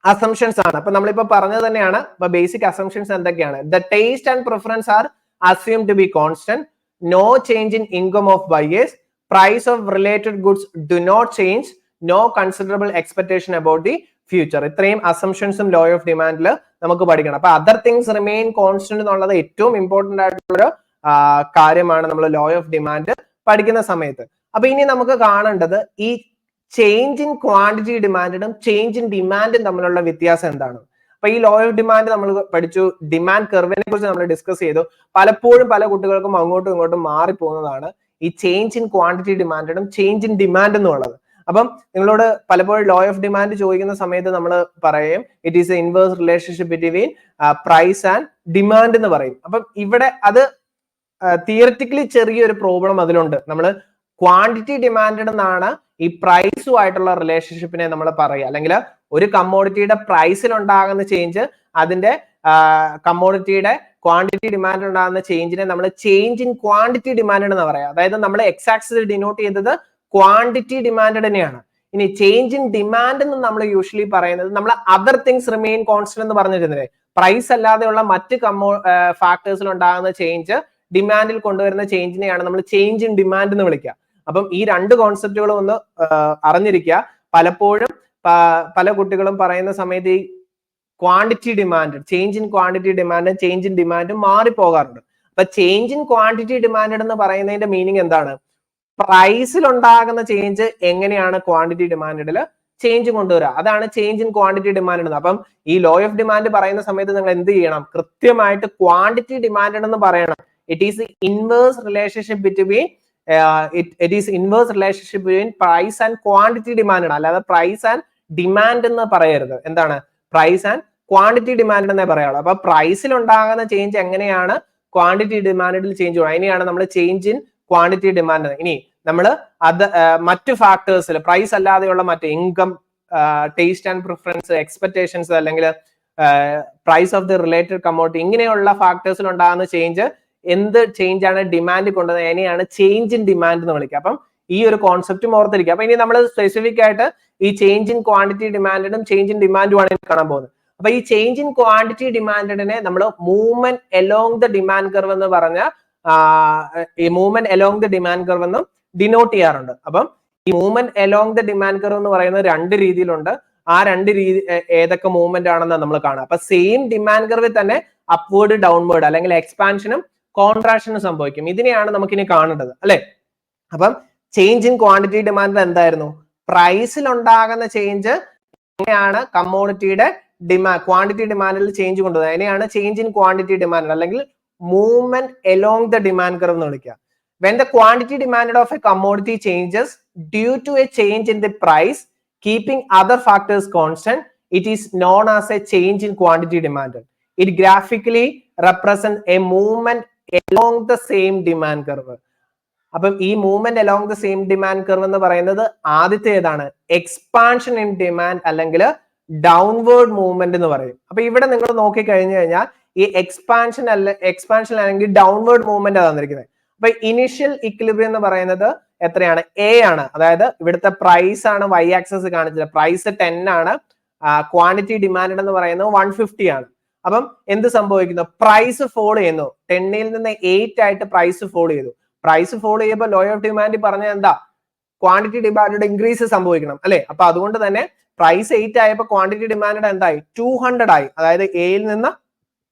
Speaker 1: അസംഷൻസ് ആണ്. അപ്പൊ നമ്മളിപ്പോ പറഞ്ഞത് തന്നെയാണ്. അപ്പൊ ബേസിക് അസംഷൻസ് എന്തൊക്കെയാണ്, the taste and preference are assume to be constant, no change in income of buyers, price of related goods do not change, no considerable expectation about the future. ഇത്രയും അസംഷൻസും law of ഡിമാൻഡിൽ നമുക്ക് പഠിക്കണം. അപ്പൊ other things remain constant എന്നുള്ളത് ഏറ്റവും important ആയിട്ടുള്ള കാര്യമാണ് നമ്മൾ ലോ ഓഫ് ഡിമാൻഡ് പഠിക്കുന്ന സമയത്ത്. അപ്പൊ ഇനി നമുക്ക് കാണേണ്ടത് ഈ ചേഞ്ച് ഇൻ ക്വാണ്ടിറ്റി ഡിമാൻഡും ചേഞ്ച് ഇൻ ഡിമാൻഡും തമ്മിലുള്ള വ്യത്യാസം എന്താണ്. അപ്പൊ ഈ ലോ ഓഫ് ഡിമാൻഡ് നമ്മൾ പഠിച്ചു, ഡിമാൻഡ് കർവിനെ കുറിച്ച് നമ്മൾ ഡിസ്കസ് ചെയ്തു. പലപ്പോഴും പല കുട്ടികൾക്കും അങ്ങോട്ടും ഇങ്ങോട്ടും മാറിപ്പോകുന്നതാണ് ഈ ചേഞ്ച് ഇൻ ക്വാണ്ടിറ്റി ഡിമാൻഡും ചേഞ്ച് ഇൻ ഡിമാൻഡ് എന്നുള്ളത്. അപ്പം നിങ്ങളോട് പലപ്പോഴും ലോ ഓഫ് ഡിമാൻഡ് ചോദിക്കുന്ന സമയത്ത് നമ്മൾ പറയും it is a inverse relationship between price and demand എന്ന് പറയും. അപ്പം ഇവിടെ അത് തിയററ്റിക്കലി ചെറിയൊരു പ്രോബ്ലം അതിലുണ്ട്. നമ്മൾ ക്വാണ്ടിറ്റി ഡിമാൻഡ് എന്നാണ് ഈ പ്രൈസുമായിട്ടുള്ള റിലേഷൻഷിപ്പിനെ നമ്മൾ പറയുക, അല്ലെങ്കിൽ ഒരു കമ്മോഡിറ്റിയുടെ പ്രൈസിൽ ഉണ്ടാകുന്ന ചേഞ്ച് അതിന്റെ കമ്മോഡിറ്റിയുടെ ക്വാണ്ടിറ്റി ഡിമാൻഡ് ഉണ്ടാകുന്ന ചേഞ്ചിനെ നമ്മൾ ചേഞ്ച് ഇൻ ക്വാണ്ടിറ്റി ഡിമാൻഡ് എന്ന് പറയാം. അതായത് നമ്മൾ എക്സ് ആക്സിസ് ഡിനോട്ട് ചെയ്തത് ക്വാണ്ടിറ്റി ഡിമാൻഡ് തന്നെയാണ്. ഇനി ചേഞ്ച് ഇൻ ഡിമാൻഡ് എന്ന് നമ്മൾ യൂഷ്വലി പറയുന്നത് നമ്മൾ അതർ തിങ്സ് റിമെയിൻ കോൺസ്റ്റന്റ് എന്ന് പറഞ്ഞിരുന്നില്ലേ, പ്രൈസ് അല്ലാതെയുള്ള മറ്റ് ഫാക്ടേഴ്സിൽ ഉണ്ടാകുന്ന ചേഞ്ച് ഡിമാൻഡിൽ കൊണ്ടുവരുന്ന ചേഞ്ചിനെയാണ് നമ്മൾ ചേഞ്ച് ഇൻ ഡിമാൻഡ് എന്ന് വിളിക്കുക. അപ്പം ഈ 2 കോൺസെപ്റ്റുകളും ഒന്ന് അറിഞ്ഞിരിക്കുക. പലപ്പോഴും പല കുട്ടികളും പറയുന്ന സമയത്ത് ഈ quantity demand, change in quantity ഡിമാൻഡും ചേഞ്ച് ഇൻ ഡിമാൻഡും മാറിപ്പോകാറുണ്ട്. അപ്പൊ ചേഞ്ച് ഇൻ ക്വാണ്ടിറ്റി ഡിമാൻഡ് എന്ന് പറയുന്നതിന്റെ മീനിങ് എന്താണ്, പ്രൈസിൽ ഉണ്ടാകുന്ന ചേഞ്ച് എങ്ങനെയാണ് ക്വാണ്ടിറ്റി ഡിമാൻഡിൽ ചേഞ്ച് കൊണ്ടുവരിക. അതാണ് ചേഞ്ച് ഇൻ ക്വാണ്ടിറ്റി ഡിമാൻഡ് എന്ന്. അപ്പം ഈ ലോ ഓഫ് ഡിമാൻഡ് പറയുന്ന സമയത്ത് നിങ്ങൾ എന്ത് ചെയ്യണം? കൃത്യമായിട്ട് ക്വാണ്ടിറ്റി ഡിമാൻഡ് എന്ന് പറയണം. It is inverse relationship between it is inverse relationship between price and quantity demand ആണ്. അല്ലാതെ പ്രൈസ് ആൻഡ് ഡിമാൻഡ് എന്ന് പറയരുത്. എന്താണ്? പ്രൈസ് ആൻഡ് ക്വാണ്ടിറ്റി ഡിമാൻഡ് എന്നേ പറയുള്ളൂ. അപ്പൊ പ്രൈസിൽ ഉണ്ടാകുന്ന ചേഞ്ച് എങ്ങനെയാണ് ക്വാണ്ടിറ്റി ഡിമാൻഡിൽ ചേഞ്ച് ചെയ്യുക? അതിനെയാണ് നമ്മൾ ചേഞ്ച് ഇൻ ക്വാണ്ടിറ്റി ഡിമാൻഡ്. ഇനി നമ്മൾ അത് മറ്റു ഫാക്ടേഴ്സിൽ പ്രൈസ് അല്ലാതെയുള്ള മറ്റ് income, taste and preference, expectations, അല്ലെങ്കിൽ price of the related commodity, ഇങ്ങനെയുള്ള ഫാക്ടേഴ്സിൽ ഉണ്ടാകുന്ന ചേഞ്ച് എന്ത് ചേഞ്ച് ആണ് ഡിമാൻഡ് കൊണ്ടുവന്നത്? അതിനെയാണ് ചേഞ്ച് ഇൻ ഡിമാൻഡ് എന്ന് വിളിക്കുക. അപ്പം ഈ ഒരു കോൺസെപ്റ്റും ഓർത്തിരിക്കുക. അപ്പൊ ഇനി നമ്മൾ സ്പെസിഫിക് ആയിട്ട് ഈ ചേഞ്ച് ഇൻ ക്വാണ്ടിറ്റി ഡിമാൻഡും ചേഞ്ച് ഇൻ ഡിമാൻഡും ആണ് കാണാൻ പോകുന്നത്. അപ്പൊ ഈ ചേഞ്ച് ഇൻ ക്വാണ്ടിറ്റി ഡിമാൻഡിനെ നമ്മൾ movement along the demand curve എന്ന് പറഞ്ഞ ഈ movement along the demand curve എന്നും ഡിനോട്ട് ചെയ്യാറുണ്ട്. അപ്പം ഈ movement along the demand curve എന്ന് പറയുന്നത് രണ്ട് രീതിയിലുണ്ട്. ആ രണ്ട് രീതി ഏതൊക്കെ മൂവ്മെന്റ് ആണെന്ന് നമ്മൾ കാണാം. അപ്പൊ സെയിം ഡിമാൻഡ് കർവിൽ തന്നെ അപ്വേർഡ്, ഡൗൺവേർഡ് അല്ലെങ്കിൽ എക്സ്പാൻഷനും കോൺട്രാക്ഷനും സംഭവിക്കും. ഇതിനെയാണ് നമുക്കിനി കാണേണ്ടത്, അല്ലെ? അപ്പം ചേഞ്ച് ഇൻ ക്വാണ്ടിറ്റി ഡിമാൻഡ് എന്തായിരുന്നു? പ്രൈസിൽ ഉണ്ടാകുന്ന ചേഞ്ച് എങ്ങനെയാണ് കമ്മോഡിറ്റിയുടെ ക്വാണ്ടിറ്റി ഡിമാൻഡിൽ ചേഞ്ച് കൊണ്ടുവന്നത്? അതിനെയാണ് ചേഞ്ച് ഇൻ ക്വാണ്ടിറ്റി ഡിമാൻഡ് അല്ലെങ്കിൽ movement along the demand curve എന്ന് വിളിക്കുക. When the quantity demanded of a commodity changes due to a change in the price, keeping other factors constant, it is known as a change in quantity demanded. It graphically represents a movement along the same demand curve. അപ്പം ഈ movement along the same demand curve എന്ന് പറയുന്നത് ആദ്യത്തെ ഏതാണ്? Expansion in demand അല്ലെങ്കിൽ downward movement എന്ന് പറയും. അപ്പൊ ഇവിടെ നിങ്ങൾ നോക്കി കഴിഞ്ഞു കഴിഞ്ഞാൽ ഈ എക്സ്പാൻഷൻ അല്ലെങ്കിൽ ഡൗൺവേർഡ് മൂവ്മെന്റ് തന്നിരിക്കുന്നത്. അപ്പൊ ഇനിഷ്യൽ ഇക്വിലിബ്രിയം എന്ന് പറയുന്നത് എത്രയാണ്? എ ആണ്. അതായത് ഇവിടുത്തെ പ്രൈസ് ആണ് വൈ ആക്സസ് കാണിച്ചത്. പ്രൈസ് 10 ആണ്, ക്വാണ്ടിറ്റി ഡിമാൻഡ് എന്ന് പറയുന്നത് 150 ആണ്. അപ്പം എന്ത് സംഭവിക്കുന്നു? പ്രൈസ് ഫോളോ ചെയ്യുന്നു. 10ൽ നിന്ന് 8 ആയിട്ട് പ്രൈസ് ഫോളോ ചെയ്തു. പ്രൈസ് ഫോളോ ചെയ്യുമ്പോൾ ലോ ഓഫ് ഡിമാൻഡ് പറഞ്ഞ എന്താ? ക്വാണ്ടിറ്റി ഡിമാൻഡ് ഇൻക്രീസ് സംഭവിക്കണം, അല്ലെ? അപ്പൊ അതുകൊണ്ട് തന്നെ പ്രൈസ് 8 ആയപ്പോൾ ക്വാണ്ടിറ്റി ഡിമാൻഡ് എന്തായി? 200 ആയി. അതായത് എയിൽ നിന്ന്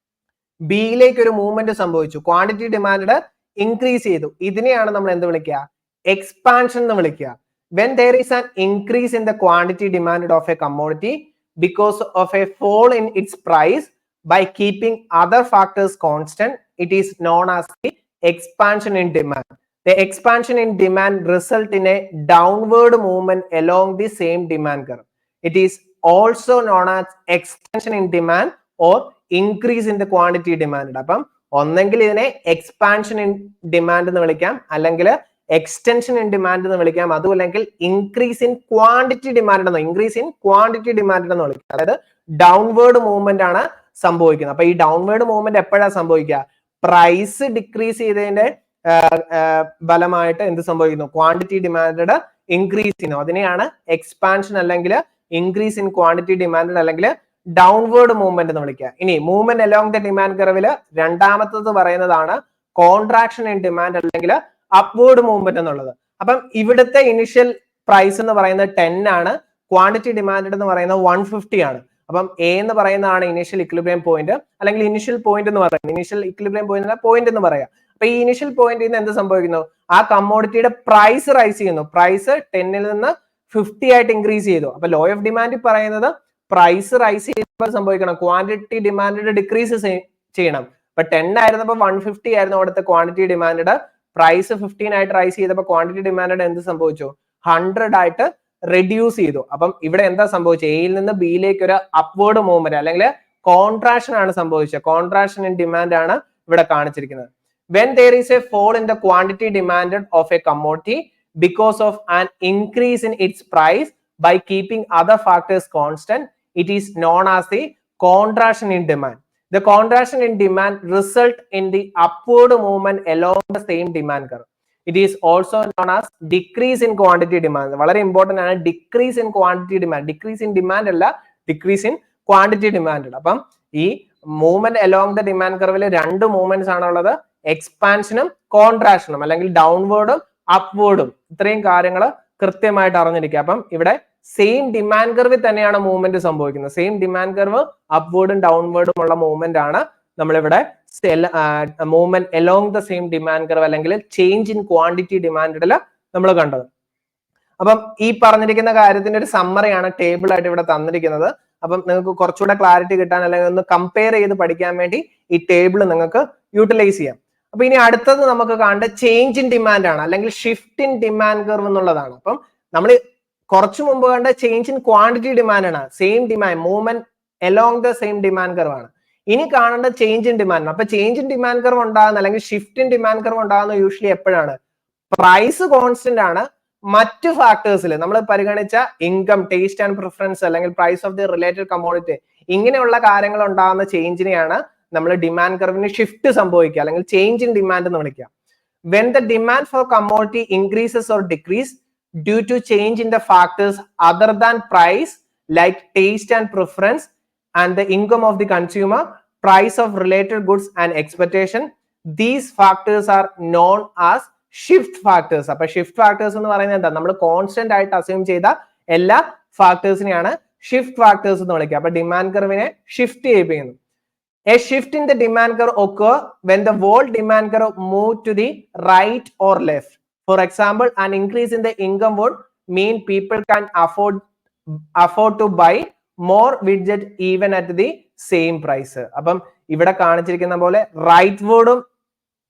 Speaker 1: ബിയിലേക്ക് ഒരു മൂവ്മെന്റ് സംഭവിച്ചു. ക്വാണ്ടിറ്റി ഡിമാൻഡ് ഇൻക്രീസ് ചെയ്തു. ഇതിനെയാണ് നമ്മൾ എന്ത് വിളിക്കുക? എക്സ്പാൻഷൻ എന്ന് വിളിക്കുക. When there is an increase in the quantity demanded of a commodity because of a fall in its price by keeping other factors constant, it is known as the expansion in demand. The expansion in demand result in a downward movement along the same demand curve. It is also known as extension in demand or increase in the quantity demanded. അപ്പം ഒന്നെങ്കിൽ ഇതിനെ expansion in demand എന്ന് വിളിക്കാം, അല്ലെങ്കിൽ extension in demand എന്ന് വിളിക്കാം, അതുമല്ലെങ്കിൽ increase in quantity demand എന്ന് വിളിക്കാം. അതായത് ഡൗൺവേർഡ് മൂവ്മെന്റ് ആണ് സംഭവിക്കുന്നത്. അപ്പൊ ഈ ഡൗൺവേർഡ് മൂവ്മെന്റ് എപ്പോഴാണ് സംഭവിക്കുക? പ്രൈസ് ഡിക്രീസ് ചെയ്തതിന്റെ ഫലമായിട്ട് എന്ത് സംഭവിക്കുന്നു? ക്വാണ്ടിറ്റി ഡിമാൻഡ് ഇൻക്രീസ് ചെയ്യുന്നു. അതിനെയാണ് എക്സ്പാൻഷൻ അല്ലെങ്കിൽ ഇൻക്രീസ് ഇൻ ക്വാണ്ടിറ്റി ഡിമാൻഡ് അല്ലെങ്കിൽ ഡൗൺവേർഡ് മൂവ്മെന്റ് എന്ന് വിളിക്കുക. ഇനി മൂവ്മെന്റ് അലോങ് ദ ഡിമാൻഡ് കർവില് രണ്ടാമത്തത് പറയുന്നതാണ് കോൺട്രാക്ഷൻ ഇൻ ഡിമാൻഡ് അല്ലെങ്കിൽ അപ്വേർഡ് മൂവ്മെന്റ് എന്നുള്ളത്. അപ്പം ഇവിടുത്തെ ഇനിഷ്യൽ പ്രൈസ് എന്ന് പറയുന്നത് 10 ആണ്, ക്വാണ്ടിറ്റി ഡിമാൻഡ് എന്ന് പറയുന്നത് 150 ആണ്. അപ്പം എ എന്ന് പറയുന്നതാണ് ഇനിഷ്യൽ ഇക്വിലിബ്രിയം പോയിന്റ് അല്ലെങ്കിൽ ഇനിഷ്യൽ പോയിന്റ് എന്ന് പറയുന്നത്. ഇനിഷ്യൽ ഇക്വിലിബ്രിയം പോയിന്റ് എന്ന് പറയാം. അപ്പൊ ഈ ഇനിഷ്യൽ പോയിന്റിൽ നിന്ന് എന്ത് സംഭവിക്കുന്നു? ആ കമ്മോഡിറ്റിയുടെ പ്രൈസ് റൈസ് ചെയ്യുന്നു. പ്രൈസ് 10ൽ നിന്ന് 50 ആയിട്ട് ഇൻക്രീസ് ചെയ്തു. അപ്പൊ ലോ ഓഫ് ഡിമാൻഡ് പറയുന്നത് പ്രൈസ് റൈസ് ചെയ്യുമ്പോൾ സംഭവിക്കണം, ക്വാണ്ടിറ്റി ഡിമാൻഡ് ഡിക്രീസ് ചെയ്യണം. ഇപ്പൊ 10 ആയിരുന്നപ്പോൾ 150 ആയിരുന്നു അവിടുത്തെ ക്വാണ്ടിറ്റി ഡിമാൻഡ്. പ്രൈസ് 15 ആയിട്ട് റൈസ് ചെയ്തപ്പോൾ ക്വാണ്ടിറ്റി ഡിമാൻഡ് എന്ത് സംഭവിച്ചു? 100 ആയിട്ട് റെഡ്യൂസ് ചെയ്തു. അപ്പം ഇവിടെ എന്താ സംഭവിച്ചത്? എയിൽ നിന്ന് ബിയിലേക്ക് ഒരു അപ്വേർഡ് മൂവ്മെന്റ് അല്ലെങ്കിൽ കോൺട്രാക്ഷൻ ആണ് സംഭവിച്ചത്. കോൺട്രാക്ഷൻ ഇൻ ഡിമാൻഡ് ആണ് ഇവിടെ കാണിച്ചിരിക്കുന്നത്. When there is a fall in the quantity demanded of a commodity because of an increase in its price by keeping other factors constant, it is known as the contraction in demand. The contraction in demand result in the upward movement along the same demand curve. It is also known as decrease in quantity demand. വളരെ important ആണ് decrease in quantity demand. Decrease in demand അല്ല, decrease in quantity demand. അപ്പം ഈ movement along the demand കർവിൽ രണ്ട് movements ആണുള്ളത്, എക്സ്പാൻഷനും കോൺട്രാക്ഷനും അല്ലെങ്കിൽ ഡൗൺവേർഡും അപ്വേർഡും. ഇത്രയും കാര്യങ്ങൾ കൃത്യമായിട്ട് അറിഞ്ഞിരിക്കുക. അപ്പം ഇവിടെ സെയിം ഡിമാൻഡ് കർവിൽ തന്നെയാണ് മൂവ്മെന്റ് സംഭവിക്കുന്നത്. സെയിം ഡിമാൻഡ് കർവ് അപ്വേർഡും ഡൗൺവേർഡും ഉള്ള മൂവ്മെന്റ് ആണ് നമ്മളിവിടെ movement along the same demand curve അല്ലെങ്കിൽ ചേഞ്ച് ഇൻ ക്വാണ്ടിറ്റി ഡിമാൻഡിൽ നമ്മൾ കണ്ടത്. അപ്പം ഈ പറഞ്ഞിരിക്കുന്ന കാര്യത്തിന്റെ ഒരു സമ്മറിയാണ് ടേബിൾ ആയിട്ട് ഇവിടെ തന്നിരിക്കുന്നത്. അപ്പം നിങ്ങൾക്ക് കുറച്ചുകൂടെ ക്ലാരിറ്റി കിട്ടാൻ അല്ലെങ്കിൽ ഒന്ന് കമ്പയർ ചെയ്ത് പഠിക്കാൻ വേണ്ടി ഈ ടേബിൾ നിങ്ങൾക്ക് യൂട്ടിലൈസ് ചെയ്യാം. അപ്പൊ ഇനി അടുത്തത് നമുക്ക് കാണേണ്ട ചേഞ്ച് ഇൻ ഡിമാൻഡ് ആണ്, അല്ലെങ്കിൽ ഷിഫ്റ്റ് ഇൻ ഡിമാൻഡ് കർവ് എന്നുള്ളതാണ്. അപ്പം നമ്മൾ കുറച്ചു മുമ്പ് കണ്ട ചേഞ്ച് ഇൻ ക്വാണ്ടിറ്റി ഡിമാൻഡ് ആണ്, same demand movement along the same demand curve ആണ്. ഇനി കാണേണ്ട ചേഞ്ച് ഇൻ ഡിമാൻഡ്. അപ്പൊ ചേഞ്ച് ഇൻ ഡിമാൻഡ് കർവ് ഉണ്ടാകുന്ന അല്ലെങ്കിൽ ഷിഫ്റ്റ് ഇൻ ഡിമാൻഡ് കർവ് ഉണ്ടാകുന്ന യൂഷ്വലി എപ്പോഴാണ്? പ്രൈസ് കോൺസ്റ്റന്റ് ആണ്, മറ്റു ഫാക്ടേഴ്സിൽ നമ്മൾ പരിഗണിച്ച ഇൻകം, ടേസ്റ്റ് ആൻഡ് പ്രിഫറൻസ് അല്ലെങ്കിൽ price of the related commodity, ഇങ്ങനെയുള്ള കാര്യങ്ങൾ ഉണ്ടാകുന്ന ചേഞ്ചിനെയാണ് നമ്മൾ ഡിമാൻഡ് കർവിന് ഷിഫ്റ്റ് സംഭവിക്കുക അല്ലെങ്കിൽ ചേഞ്ച് ഇൻ ഡിമാൻഡ് എന്ന് വിളിക്കുക. When the demand for commodity increases or decrease due to change in the factors other than price like taste and preference and the income of the consumer, price of related goods and expectation, these factors are known as shift factors. അപ്പൊ shift factors എന്ന് പറയുന്നത് എന്താ? നമ്മൾ constant ആയിട്ട് assume ചെയ്ത എല്ലാ ഫാക്ടേഴ്സിനെയാണ് shift factors എന്ന് വിളിക്കുക. അപ്പൊ ഡിമാൻഡ് കർവിനെ ഷിഫ്റ്റ് ചെയ്യിപ്പിക്കുന്നു. A shift in the demand curve occur when the whole demand curve move to the right or left. For example, an increase in the income would mean people can afford to buy more widget even at the same price. അപ്പം ഇവിടെ കാണിച്ചിരിക്കുന്ന പോലെ right വേർഡും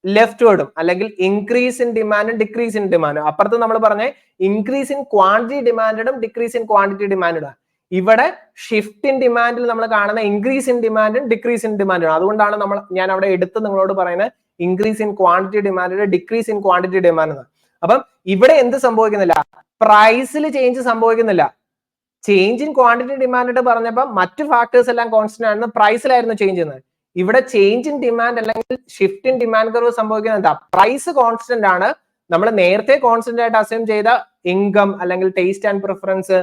Speaker 1: left വേർഡും അല്ലെങ്കിൽ increase in ഡിമാൻഡും decrease in ഡിമാൻഡും. അപ്പുറത്ത് നമ്മൾ പറഞ്ഞ ഇൻക്രീസ് ഇൻ ക്വാണ്ടിറ്റി ഡിമാൻഡും ഡിക്രീസ് ഇൻ ക്വാണ്ടിറ്റി ഡിമാൻഡും. ഇവിടെ ഷിഫ്റ്റ് ഇൻ ഡിമാൻഡിൽ നമ്മൾ കാണുന്ന ഇൻക്രീസ് ഇൻ ഡിമാൻഡും ഡിക്രീസ് ഇൻ ഡിമാൻഡും. അതുകൊണ്ടാണ് ഞാൻ അവിടെ എടുത്ത് നിങ്ങളോട് പറയുന്നത് increase in quantity demand, decrease in quantity demand എന്ന്. അപ്പം ഇവിടെ എന്ത് സംഭവിക്കുന്നില്ല? പ്രൈസിൽ ചേഞ്ച് സംഭവിക്കുന്നില്ല. ചേഞ്ച് ഇൻ ക്വാണ്ടിറ്റി ഡിമാൻഡ് പറഞ്ഞപ്പോൾ മറ്റു ഫാക്ടേഴ്സ് എല്ലാം കോൺസ്റ്റന്റ് ആയിരുന്നു, പ്രൈസിലായിരുന്നു ചേഞ്ച് ചെയ്യുന്നത്. ഇവിടെ ചേഞ്ച് ഇൻ ഡിമാൻഡ് അല്ലെങ്കിൽ ഷിഫ്റ്റ് ഇൻ ഡിമാൻഡ് കർവ് സംഭവിക്കുന്നത് എന്താ? പ്രൈസ് കോൺസ്റ്റന്റ് ആണ്. നമ്മൾ നേരത്തെ കോൺസ്റ്റന്റ് ആയിട്ട് അസ്യൂം ചെയ്ത ഇൻകം അല്ലെങ്കിൽ taste and preference,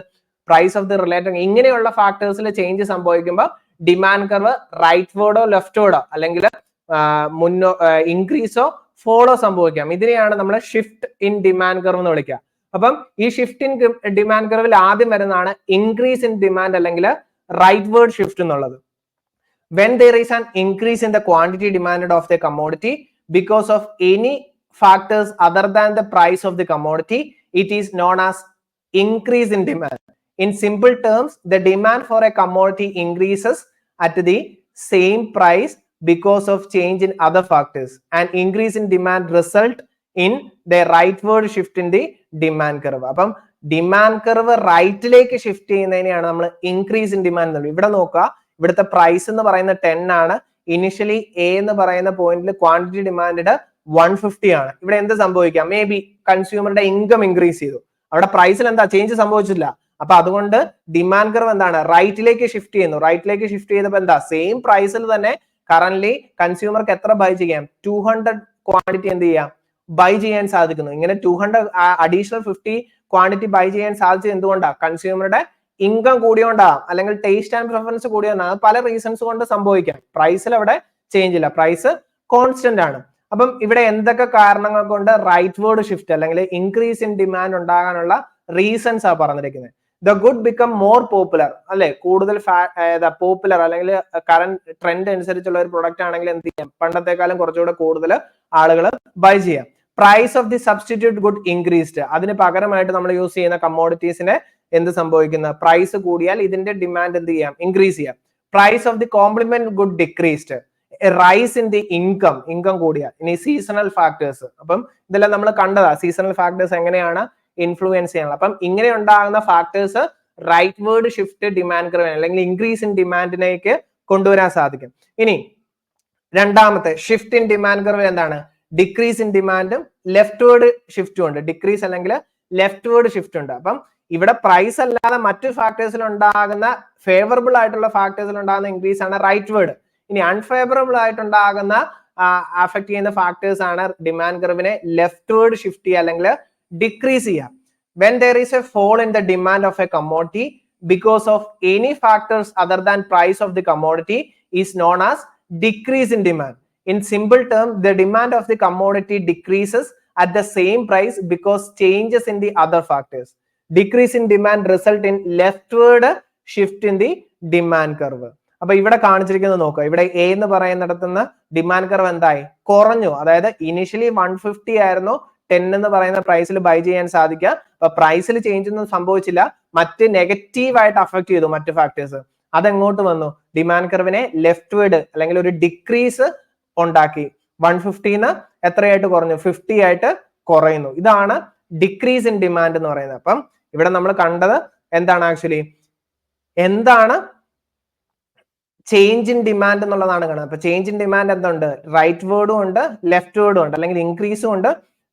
Speaker 1: price of the related, ഇങ്ങനെയുള്ള ഫാക്ടേഴ്സിൽ ചേഞ്ച് സംഭവിക്കുമ്പോൾ ഡിമാൻഡ് കർവ് റൈറ്റ് വേർഡോ ലെഫ്റ്റ് വേർഡോ അല്ലെങ്കിൽ ഇൻക്രീസോ ഫോളോ സംഭവിക്കാം. ഇതിനെയാണ് നമ്മൾ ഷിഫ്റ്റ് ഇൻ ഡിമാൻഡ് കർവ് എന്ന് വിളിക്കുക. അപ്പം ഈ ഷിഫ്റ്റ് ഇൻ ഡിമാൻഡ് കർവിൽ ആദ്യം വരുന്നതാണ് ഇൻക്രീസ് ഇൻ ഡിമാൻഡ് അല്ലെങ്കിൽ റൈറ്റ് വേർഡ് ഷിഫ്റ്റ് എന്നുള്ളത്. When there is an increase in the quantity demanded of the commodity because of any factors other than the price of the commodity, it is known as increase in demand. In simple terms, the demand for a commodity increases at the same price because of change in other factors. An increase in demand result in the rightward shift in the demand curve. അപ്പം demand curve റൈറ്റിലേക്ക് shift ചെയ്യുന്നതിനെയാണ് നമ്മൾ increase in demand എന്നുള്ളത്. ഇവിടെ നോക്കുക, ഇവിടുത്തെ price എന്ന് പറയുന്ന 10 ആണ്. ഇനിഷ്യലി എ എന്ന് പറയുന്ന പോയിന്റിൽ ക്വാണ്ടിറ്റി ഡിമാൻഡ് 150 ആണ്. ഇവിടെ എന്ത് സംഭവിക്കാം? മേ ബി കൺസ്യൂമറുടെ ഇൻകം ഇൻക്രീസ് ചെയ്തു, അവിടെ പ്രൈസിൽ എന്താ ചേഞ്ച് സംഭവിച്ചില്ല. അപ്പൊ അതുകൊണ്ട് ഡിമാൻഡ് കർവ് എന്താണ്? റൈറ്റിലേക്ക് ഷിഫ്റ്റ് ചെയ്യുന്നു. റൈറ്റിലേക്ക് ഷിഫ്റ്റ് ചെയ്തപ്പോൾ എന്താ? സെയിം പ്രൈസിൽ തന്നെ കറന്റ്ലി കൺസ്യൂമർക്ക് എത്ര ബൈ ചെയ്യാം? 200 ക്വാണ്ടിറ്റി എന്ത് ചെയ്യാം? ബൈ ചെയ്യാൻ സാധിക്കുന്നു. ഇങ്ങനെ 200 അഡീഷണൽ 50 ക്വാണ്ടിറ്റി ബൈ ചെയ്യാൻ സാധിച്ചത് എന്തുകൊണ്ടാണ്? കൺസ്യൂമറുടെ ഇൻകം കൂടിയോണ്ടാകാം, അല്ലെങ്കിൽ ടേസ്റ്റ് ആൻഡ് പ്രിഫറൻസ് കൂടിയോണ്ടാകാം. പല റീസൺസ് കൊണ്ട് സംഭവിക്കാം. പ്രൈസിൽ അവിടെ ചേഞ്ച് ഇല്ല, പ്രൈസ് കോൺസ്റ്റന്റ് ആണ്. അപ്പം ഇവിടെ എന്തൊക്കെ കാരണങ്ങൾ കൊണ്ട് റൈറ്റ് വേർഡ് ഷിഫ്റ്റ് അല്ലെങ്കിൽ ഇൻക്രീസ് ഇൻ ഡിമാൻഡ് ഉണ്ടാകാനുള്ള റീസൺസ് ആ പറഞ്ഞിരിക്കുന്നത്. The good become more popular, അല്ലെ? കൂടുതൽ പോപ്പുലർ അല്ലെങ്കിൽ കറന്റ് ട്രെൻഡ് അനുസരിച്ചുള്ള ഒരു പ്രൊഡക്റ്റ് ആണെങ്കിൽ എന്ത് ചെയ്യാം? പണ്ടത്തെക്കാളും കുറച്ചുകൂടെ കൂടുതൽ ആളുകൾ ബൈ ചെയ്യാം. Price of the substitute good increased, അതിന് പകരമായിട്ട് നമ്മൾ യൂസ് ചെയ്യുന്ന കമ്മോഡിറ്റീസിനെ എന്ത് സംഭവിക്കുന്ന? പ്രൈസ് കൂടിയാൽ ഇതിന്റെ ഡിമാൻഡ് എന്ത് ചെയ്യാം? ഇൻക്രീസ് ചെയ്യാം. Price of the complement good decreased, rise in the income കൂടിയാൽ. ഇനി സീസണൽ ഫാക്ടേഴ്സ്, അപ്പം ഇതെല്ലാം നമ്മൾ കണ്ടതാ, സീസണൽ ഫാക്ടേഴ്സ് എങ്ങനെയാണ് ഇൻഫ്ലുവൻസ് ചെയ്യാനുള്ളത്. അപ്പം ഇങ്ങനെ ഉണ്ടാകുന്ന factors rightward shift demand curve അല്ലെങ്കിൽ ഇൻക്രീസ് ഇൻ ഡിമാൻഡിലേക്ക് കൊണ്ടുവരാൻ സാധിക്കും. ഇനി രണ്ടാമത്തെ ഷിഫ്റ്റ് ഇൻ ഡിമാൻഡ് കർവ് എന്താണ്? ഡിക്രീസ് ഇൻ ഡിമാൻഡും ലെഫ്റ്റ് വേർഡ് ഷിഫ്റ്റും ഉണ്ട്. ഡിക്രീസ് അല്ലെങ്കിൽ ലെഫ്റ്റ് വേർഡ് ഷിഫ്റ്റ് ഉണ്ട്. അപ്പം ഇവിടെ പ്രൈസ് അല്ലാതെ മറ്റു ഫാക്ടേഴ്സിൽ ഉണ്ടാകുന്ന ഫേവറബിൾ ആയിട്ടുള്ള ഫാക്ടേഴ്സിൽ ഉണ്ടാകുന്ന ഇൻക്രീസ് ആണ് റൈറ്റ് വേർഡ്. ഇനി അൺഫേവറബിൾ ആയിട്ടുണ്ടാകുന്ന അഫക്ട് ചെയ്യുന്ന ഫാക്ടേഴ്സ് ആണ് ഡിമാൻഡ് കർവിനെ ലെഫ്റ്റ് വേർഡ് ഷിഫ്റ്റ് ചെയ്യുക അല്ലെങ്കിൽ ഡിക്രീസ് ചെയ്യുക. When there is a fall in the demand of a commodity because of any factors other than price of the commodity is known as decrease in demand. In simple terms, the demand of the commodity decreases at the same price because changes in the other factors. Decrease in demand result in leftward shift in the demand curve. അപ്പൊ ഇവിടെ കാണിച്ചിരിക്കുന്നത് നോക്കുക, ഇവിടെ A എന്ന് പറയുന്നിടത്തുനിന്ന് demand curve എന്തായി? കുറഞ്ഞു. അതായത് initially 150 ആയിരുന്നു, 10 എന്ന് പറയുന്ന പ്രൈസിൽ ബൈ ചെയ്യാൻ സാധിക്കുക. അപ്പൊ പ്രൈസിൽ ചേഞ്ച് ഒന്നും സംഭവിച്ചില്ല, മറ്റ് നെഗറ്റീവായിട്ട് അഫക്ട് ചെയ്തു മറ്റ് ഫാക്ടേഴ്സ്. അതെങ്ങോട്ട് വന്നു? ഡിമാൻഡ് കർവിനെ ലെഫ്റ്റ്വേർഡ് അല്ലെങ്കിൽ ഒരു ഡിക്രീസ് ഉണ്ടാക്കി. 150 എത്രയായിട്ട് കുറഞ്ഞു? 50 ആയിട്ട് കുറയുന്നു. ഇതാണ് ഡിക്രീസ് ഇൻ ഡിമാൻഡ് എന്ന് പറയുന്നത്. അപ്പം ഇവിടെ നമ്മൾ കണ്ടത് എന്താണ്? ആക്ച്വലി എന്താണ് ചേഞ്ച് ഇൻ ഡിമാൻഡ് എന്നുള്ളതാണ് കാണുന്നത്. അപ്പൊ ചേഞ്ച് ഇൻ ഡിമാൻഡ് എന്തുണ്ട്? റൈറ്റ് വേർഡും ഉണ്ട്, ലെഫ്റ്റ് വേർഡും ഉണ്ട്, അല്ലെങ്കിൽ ഇൻക്രീസും ഉണ്ട്,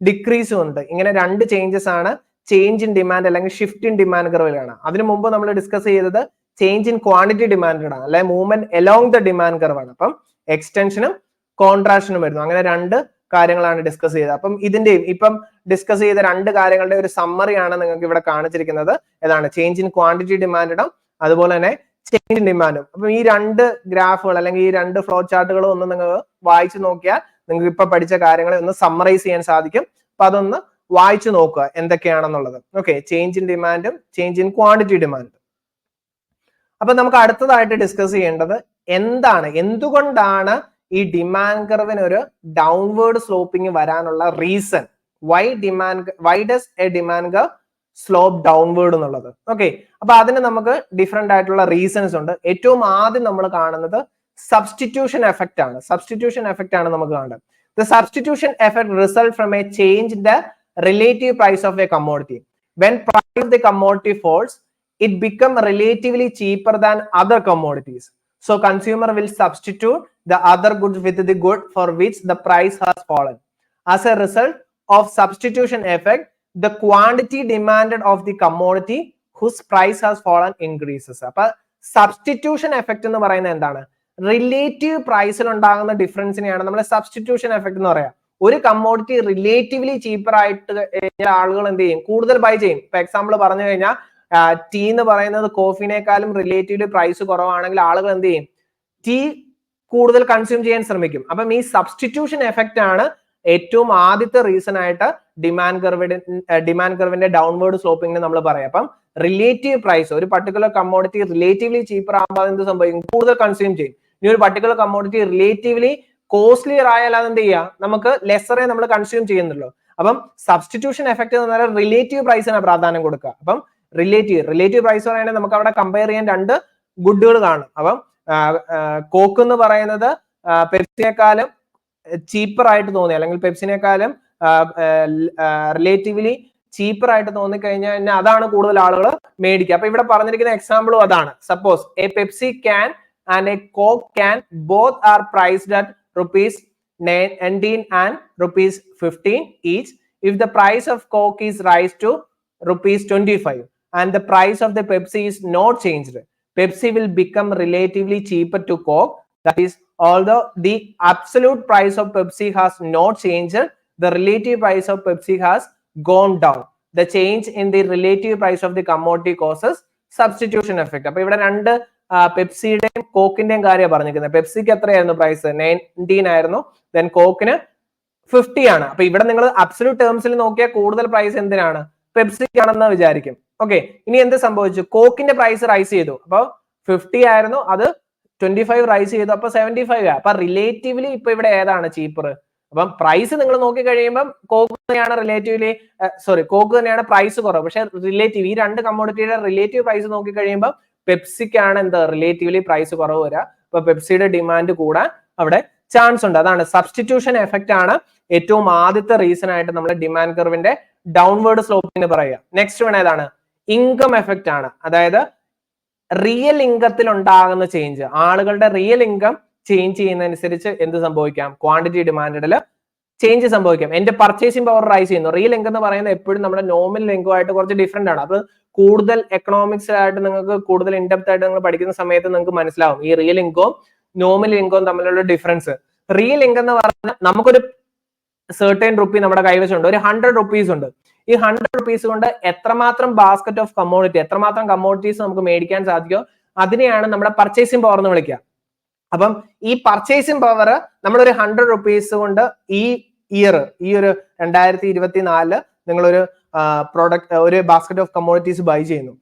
Speaker 1: ഡിക്രീസും ഉണ്ട്. ഇങ്ങനെ രണ്ട് ചേഞ്ചസ് ആണ് ചേഞ്ച് ഇൻ ഡിമാൻഡ് അല്ലെങ്കിൽ ഷിഫ്റ്റ് ഇൻ ഡിമാൻഡ് കർവിലാണ്. അതിനു മുമ്പ് നമ്മൾ ഡിസ്കസ് ചെയ്തത് ചേഞ്ച് ഇൻ ക്വാണ്ടിറ്റി ഡിമാൻഡാണ്, അല്ലെ മൂവ്മെന്റ് എലോങ് ദ ഡിമാൻഡ് കർവാണ്. അപ്പം എക്സ്റ്റൻഷനും കോൺട്രാക്ഷനും വരുന്നു. അങ്ങനെ രണ്ട് കാര്യങ്ങളാണ് ഡിസ്കസ് ചെയ്തത്. അപ്പം ഇതിന്റെയും ഇപ്പം ഡിസ്കസ് ചെയ്ത രണ്ട് കാര്യങ്ങളുടെ ഒരു സമ്മറിയാണ് നിങ്ങൾക്ക് ഇവിടെ കാണിച്ചിരിക്കുന്നത്. ഏതാണ്? ചേഞ്ച് ഇൻ ക്വാണ്ടിറ്റി ഡിമാൻഡും അതുപോലെ തന്നെ ചേഞ്ച് ഇൻ ഡിമാൻഡും. അപ്പം ഈ രണ്ട് ഗ്രാഫുകൾ അല്ലെങ്കിൽ ഈ രണ്ട് ഫ്ലോ ചാർട്ടുകളും ഒന്ന് നിങ്ങൾ വായിച്ചു നോക്കിയാൽ നിങ്ങൾക്ക് ഇപ്പൊ പഠിച്ച കാര്യങ്ങളെ ഒന്ന് സമ്മറൈസ് ചെയ്യാൻ സാധിക്കും. അപ്പൊ അതൊന്ന് വായിച്ചു നോക്കുക എന്തൊക്കെയാണെന്നുള്ളത്. ഓക്കെ, ചേഞ്ച് ഇൻ ഡിമാൻഡും ചേഞ്ച് ഇൻ ക്വാണ്ടിറ്റി ഡിമാൻഡും. അപ്പൊ നമുക്ക് അടുത്തതായിട്ട് ഡിസ്കസ് ചെയ്യേണ്ടത് എന്തുകൊണ്ടാണ് ഈ ഡിമാൻഡ് കർവിന് ഒരു ഡൗൺവേർഡ് സ്ലോപ്പിംഗ് വരാനുള്ള reason. Why does A demand curve slope downward എന്നുള്ളത്. ഓക്കെ, അപ്പൊ അതിന് നമുക്ക് ഡിഫറെന്റ് ആയിട്ടുള്ള റീസൺസ് ഉണ്ട്. ഏറ്റവും ആദ്യം നമ്മൾ കാണുന്നത് സബ്സ്റ്റിറ്റ്യൂഷൻ എഫക്റ്റ് ആണ്. സബ്സ്റ്റിറ്റ്യൂഷൻ എഫക്റ്റ് ആണ് നമുക്ക് കാണുന്നത്. The substitution effect result from a change in the relative price of a commodity. When price of the commodity falls, it become relatively cheaper than other commodities. So consumer will substitute the other goods with the good for which the price has fallen. As a result of substitution effect, the quantity demanded of the commodity whose price has fallen increases. Appa substitution effect ennu parayunna endana? Relative price il undaകുന്ന ഡിഫറൻസിനെയാണ് നമ്മൾ substitution effect എന്ന് പറയാ. ഒരു commodity relatively cheaper ആയിട്ട് ആളുകൾ എന്ത് ചെയ്യും? കൂടുതൽ by ചെയ്യും. ഇപ്പൊ എക്സാമ്പിൾ പറഞ്ഞു കഴിഞ്ഞാൽ ടീ എന്ന് പറയുന്നത് കോഫിനേക്കാളും റിലേറ്റീവ്ലി പ്രൈസ് കുറവാണെങ്കിൽ ആളുകൾ എന്ത് ചെയ്യും? ടീ കൂടുതൽ കൺസ്യൂം ചെയ്യാൻ ശ്രമിക്കും. അപ്പം ഈ സബ്സ്റ്റിറ്റ്യൂഷൻ എഫക്റ്റ് ആണ് ഏറ്റവും ആദ്യത്തെ റീസൺ ആയിട്ട് ഡിമാൻഡ് കർവിന്റെ ഡൗൺവേർഡ് സ്ലോപ്പിംഗിന് നമ്മൾ പറയാം. അപ്പം റിലേറ്റീവ് പ്രൈസ്, ഒരു പർട്ടിക്കുലർ കമ്മോഡിറ്റി റിലേറ്റീവ്ലി ചീപ്പർ ആകുമ്പോൾ എന്ത് സംഭവിക്കും? കൂടുതൽ കൺസ്യൂം ചെയ്യും. ഇനി ഒരു പർട്ടിക്കുലർ കമ്മോഡിറ്റി റിലേറ്റീവ്ലി കോസ്റ്റ്ലിയർ ആയാൽ അതെന്ത് ചെയ്യാം? നമുക്ക് ലെസറെ നമ്മൾ കൺസ്യൂം ചെയ്യുന്നുള്ളൂ. അപ്പം സബ്സ്റ്റിറ്റ്യൂഷൻ എഫക്ട് എന്ന് പറഞ്ഞാൽ റിലേറ്റീവ് പ്രൈസിന് പ്രാധാന്യം കൊടുക്കുക. അപ്പം റിലേറ്റീവ് പ്രൈസ് പറയുകയാണെങ്കിൽ നമുക്ക് അവിടെ കമ്പയർ ചെയ്യാൻ രണ്ട് ഗുഡുകൾ കാണും. അപ്പം കോക്ക് എന്ന് പറയുന്നത് പെപ്സിനേക്കാളും ചീപ്പർ ആയിട്ട് തോന്നി, അല്ലെങ്കിൽ പെപ്സിനേക്കാളും റിലേറ്റീവ്ലി ചീപ്പർ ആയിട്ട് തോന്നിക്കഴിഞ്ഞാൽ അതാണ് കൂടുതൽ ആളുകൾ മേടിക്കുക. അപ്പൊ ഇവിടെ പറഞ്ഞിരിക്കുന്ന എക്സാമ്പിളും അതാണ്. Suppose A Pepsi can and A coke can both are priced at ₹19 and ₹15 each. If the price of Coke is raised to ₹25 and the price of the Pepsi is not changed, Pepsi will become relatively cheaper to Coke. That is, although the absolute price of Pepsi has not changed, the relative price of Pepsi has gone down. The change in the relative price of the commodity causes substitution effect. അപ്പൊ ഇവിടെ രണ്ട് പെപ്സിയുടെയും കോക്കിന്റെയും കാര്യം പറഞ്ഞിരിക്കുന്നത്. പെപ്സിക്ക് എത്രയായിരുന്നു price? 19 ആയിരുന്നു. Then കോക്കിന് 50 ആണ്. അപ്പൊ ഇവിടെ നിങ്ങൾ അബ്സല്യൂട്ട് ടേംസിൽ നോക്കിയാൽ കൂടുതൽ പ്രൈസ് എന്തിനാണ്? പെപ്സിക്കാണെന്ന് വിചാരിക്കും. ഓക്കെ, ഇനി എന്ത് സംഭവിച്ചു? കോക്കിന്റെ പ്രൈസ് റൈസ് ചെയ്തു. അപ്പൊ 50 ആയിരുന്നു, അത് 25 റൈസ് ചെയ്തു, അപ്പൊ 75 അപ്പൊ റിലേറ്റീവ്ലി ഇപ്പൊ ഇവിടെ ഏതാണ് ചീപ്പർ? അപ്പം പ്രൈസ് നിങ്ങൾ നോക്കി കഴിയുമ്പോൾ കോക്ക് തന്നെയാണ് പ്രൈസ് കുറവ്. പക്ഷെ റിലേറ്റീവ്, ഈ രണ്ട് കമ്മോഡിറ്റിയുടെ റിലേറ്റീവ് പ്രൈസ് നോക്കി കഴിയുമ്പോൾ പെപ്സിക്കാണ് എന്താ റിലേറ്റീവ്ലി പ്രൈസ് കുറവ് വരിക. അപ്പൊ പെപ്സിയുടെ ഡിമാൻഡ് കൂടാൻ അവിടെ ചാൻസ് ഉണ്ട്. അതാണ് സബ്സ്റ്റിറ്റ്യൂഷൻ എഫക്റ്റ് ആണ് ഏറ്റവും ആദ്യത്തെ റീസൺ ആയിട്ട് നമ്മൾ ഡിമാൻഡ് കർവിന്റെ ഡൗൺവേർഡ് സ്ലോപ്പിന് പറയുക. നെക്സ്റ്റ് വൺ ഏതാണ്? ഇൻകം എഫക്റ്റ് ആണ്. അതായത് റിയൽ ഇൻകത്തിൽ ഉണ്ടാകുന്ന ചേഞ്ച്, ആളുകളുടെ റിയൽ ഇൻകം ചേഞ്ച് ചെയ്യുന്നതനുസരിച്ച് എന്ത് സംഭവിക്കാം? ക്വാണ്ടിറ്റി ഡിമാൻഡിൽ ചേഞ്ച് സംഭവിക്കാം. എന്റെ പർച്ചേസിംഗ് പവർ റൈസ് ചെയ്യുന്നു. റിയൽ ഇൻകം എന്ന് പറയുന്നത് എപ്പോഴും നമ്മുടെ നോമിനൽ ഇൻകമായിട്ട് കുറച്ച് ഡിഫറെന്റ് ആണ്. അപ്പൊ കൂടുതൽ എക്കണോമിക്സ് ആയിട്ട് നിങ്ങൾക്ക് കൂടുതൽ ഇൻഡെപ്ത് ആയിട്ട് നിങ്ങൾ പഠിക്കുന്ന സമയത്ത് നിങ്ങൾക്ക് മനസ്സിലാവും ഈ റിയൽ ഇൻകവും നോമിനൽ ഇൻകവും തമ്മിലുള്ള ഡിഫറൻസ്. റിയൽ ഇൻകം എന്ന് പറഞ്ഞാൽ നമുക്കൊരു സെർട്ടൈൻ റുപ്പി നമ്മുടെ കൈവശമുണ്ട്, ഒരു 100 rupees ഉണ്ട്. ഈ 100 rupees കൊണ്ട് എത്രമാത്രം ബാസ്ക്കറ്റ് ഓഫ് കമ്മോഡിറ്റി, എത്രമാത്രം കമ്മോഡിറ്റീസ് നമുക്ക് മേടിക്കാൻ സാധിക്കോ അതിനെയാണ് നമ്മുടെ പർച്ചേസിംഗ് പവർ എന്ന് വിളിക്കുക. അപ്പം ഈ പർച്ചേസിംഗ് പവർ നമ്മളൊരു 100 rupees കൊണ്ട് ഈ ഒരു 2024 നിങ്ങളൊരു പ്രോഡക്റ്റ്, ഒരു ബാസ്ക്കറ്റ് ഓഫ് കമ്മോഡിറ്റീസ് ബൈ ചെയ്യുന്നു.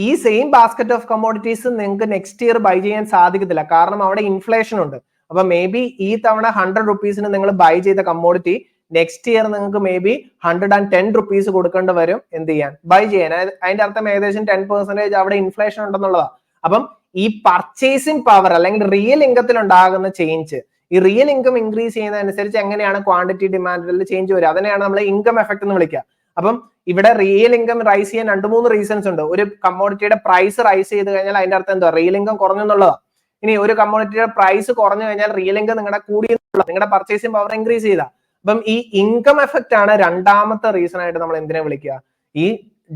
Speaker 1: ഈ സെയിം ബാസ്ക്കറ്റ് ഓഫ് കമ്മോഡിറ്റീസ് നിങ്ങൾക്ക് നെക്സ്റ്റ് ഇയർ ബൈ ചെയ്യാൻ സാധിക്കത്തില്ല, കാരണം അവിടെ ഇൻഫ്ലേഷൻ ഉണ്ട്. അപ്പൊ മേ ബി ഈ തവണ 100 rupeesന് നിങ്ങൾ ബൈ ചെയ്ത കമ്മോഡിറ്റി നെക്സ്റ്റ് ഇയർ നിങ്ങൾക്ക് മേ ബി 110 റുപ്പീസ് കൊടുക്കേണ്ടി വരും എന്ത് ചെയ്യാൻ, ബൈ ചെയ്യാൻ. അതിന്റെ അർത്ഥം ഏകദേശം 10% അവിടെ ഇൻഫ്ലേഷൻ ഉണ്ടെന്നുള്ളതാണ്. അപ്പം ഈ പർച്ചേസിംഗ് പവർ അല്ലെങ്കിൽ റിയൽ ഇൻകത്തിൽ ഉണ്ടാകുന്ന ചേഞ്ച്, ഈ റിയൽ ഇൻകം ഇൻക്രീസ് ചെയ്യുന്നതനുസരിച്ച് എങ്ങനെയാണ് ക്വാണ്ടിറ്റി ഡിമാൻഡിൽ ചേഞ്ച് വരിക, അതിനെയാണ് നമ്മൾ ഇൻകം എഫക്ട് എന്ന് വിളിക്കുക. അപ്പം ഇവിടെ റിയൽ ഇൻകം റൈസ് ചെയ്യാൻ 2-3 റീസൺസ് ഉണ്ട്. ഒരു കമ്മോഡിറ്റിയുടെ പ്രൈസ് റൈസ് ചെയ്ത് കഴിഞ്ഞാൽ അതിന്റെ അർത്ഥം എന്താ, റിയൽ ഇൻകം കുറഞ്ഞു എന്നുള്ളതാണ്. ഇനി ഒരു കമ്മോഡിറ്റിയുടെ പ്രൈസ് കുറഞ്ഞു കഴിഞ്ഞാൽ റിയൽ ഇൻകം നിങ്ങളുടെ കൂടി, നിങ്ങളുടെ പർച്ചേസിംഗ് പവർ ഇൻക്രീസ് ചെയ്താ. അപ്പം ഈ ഇൻകം എഫക്റ്റ് ആണ് രണ്ടാമത്തെ റീസൺ ആയിട്ട് നമ്മൾ എന്തിനെ വിളിക്കുക, ഈ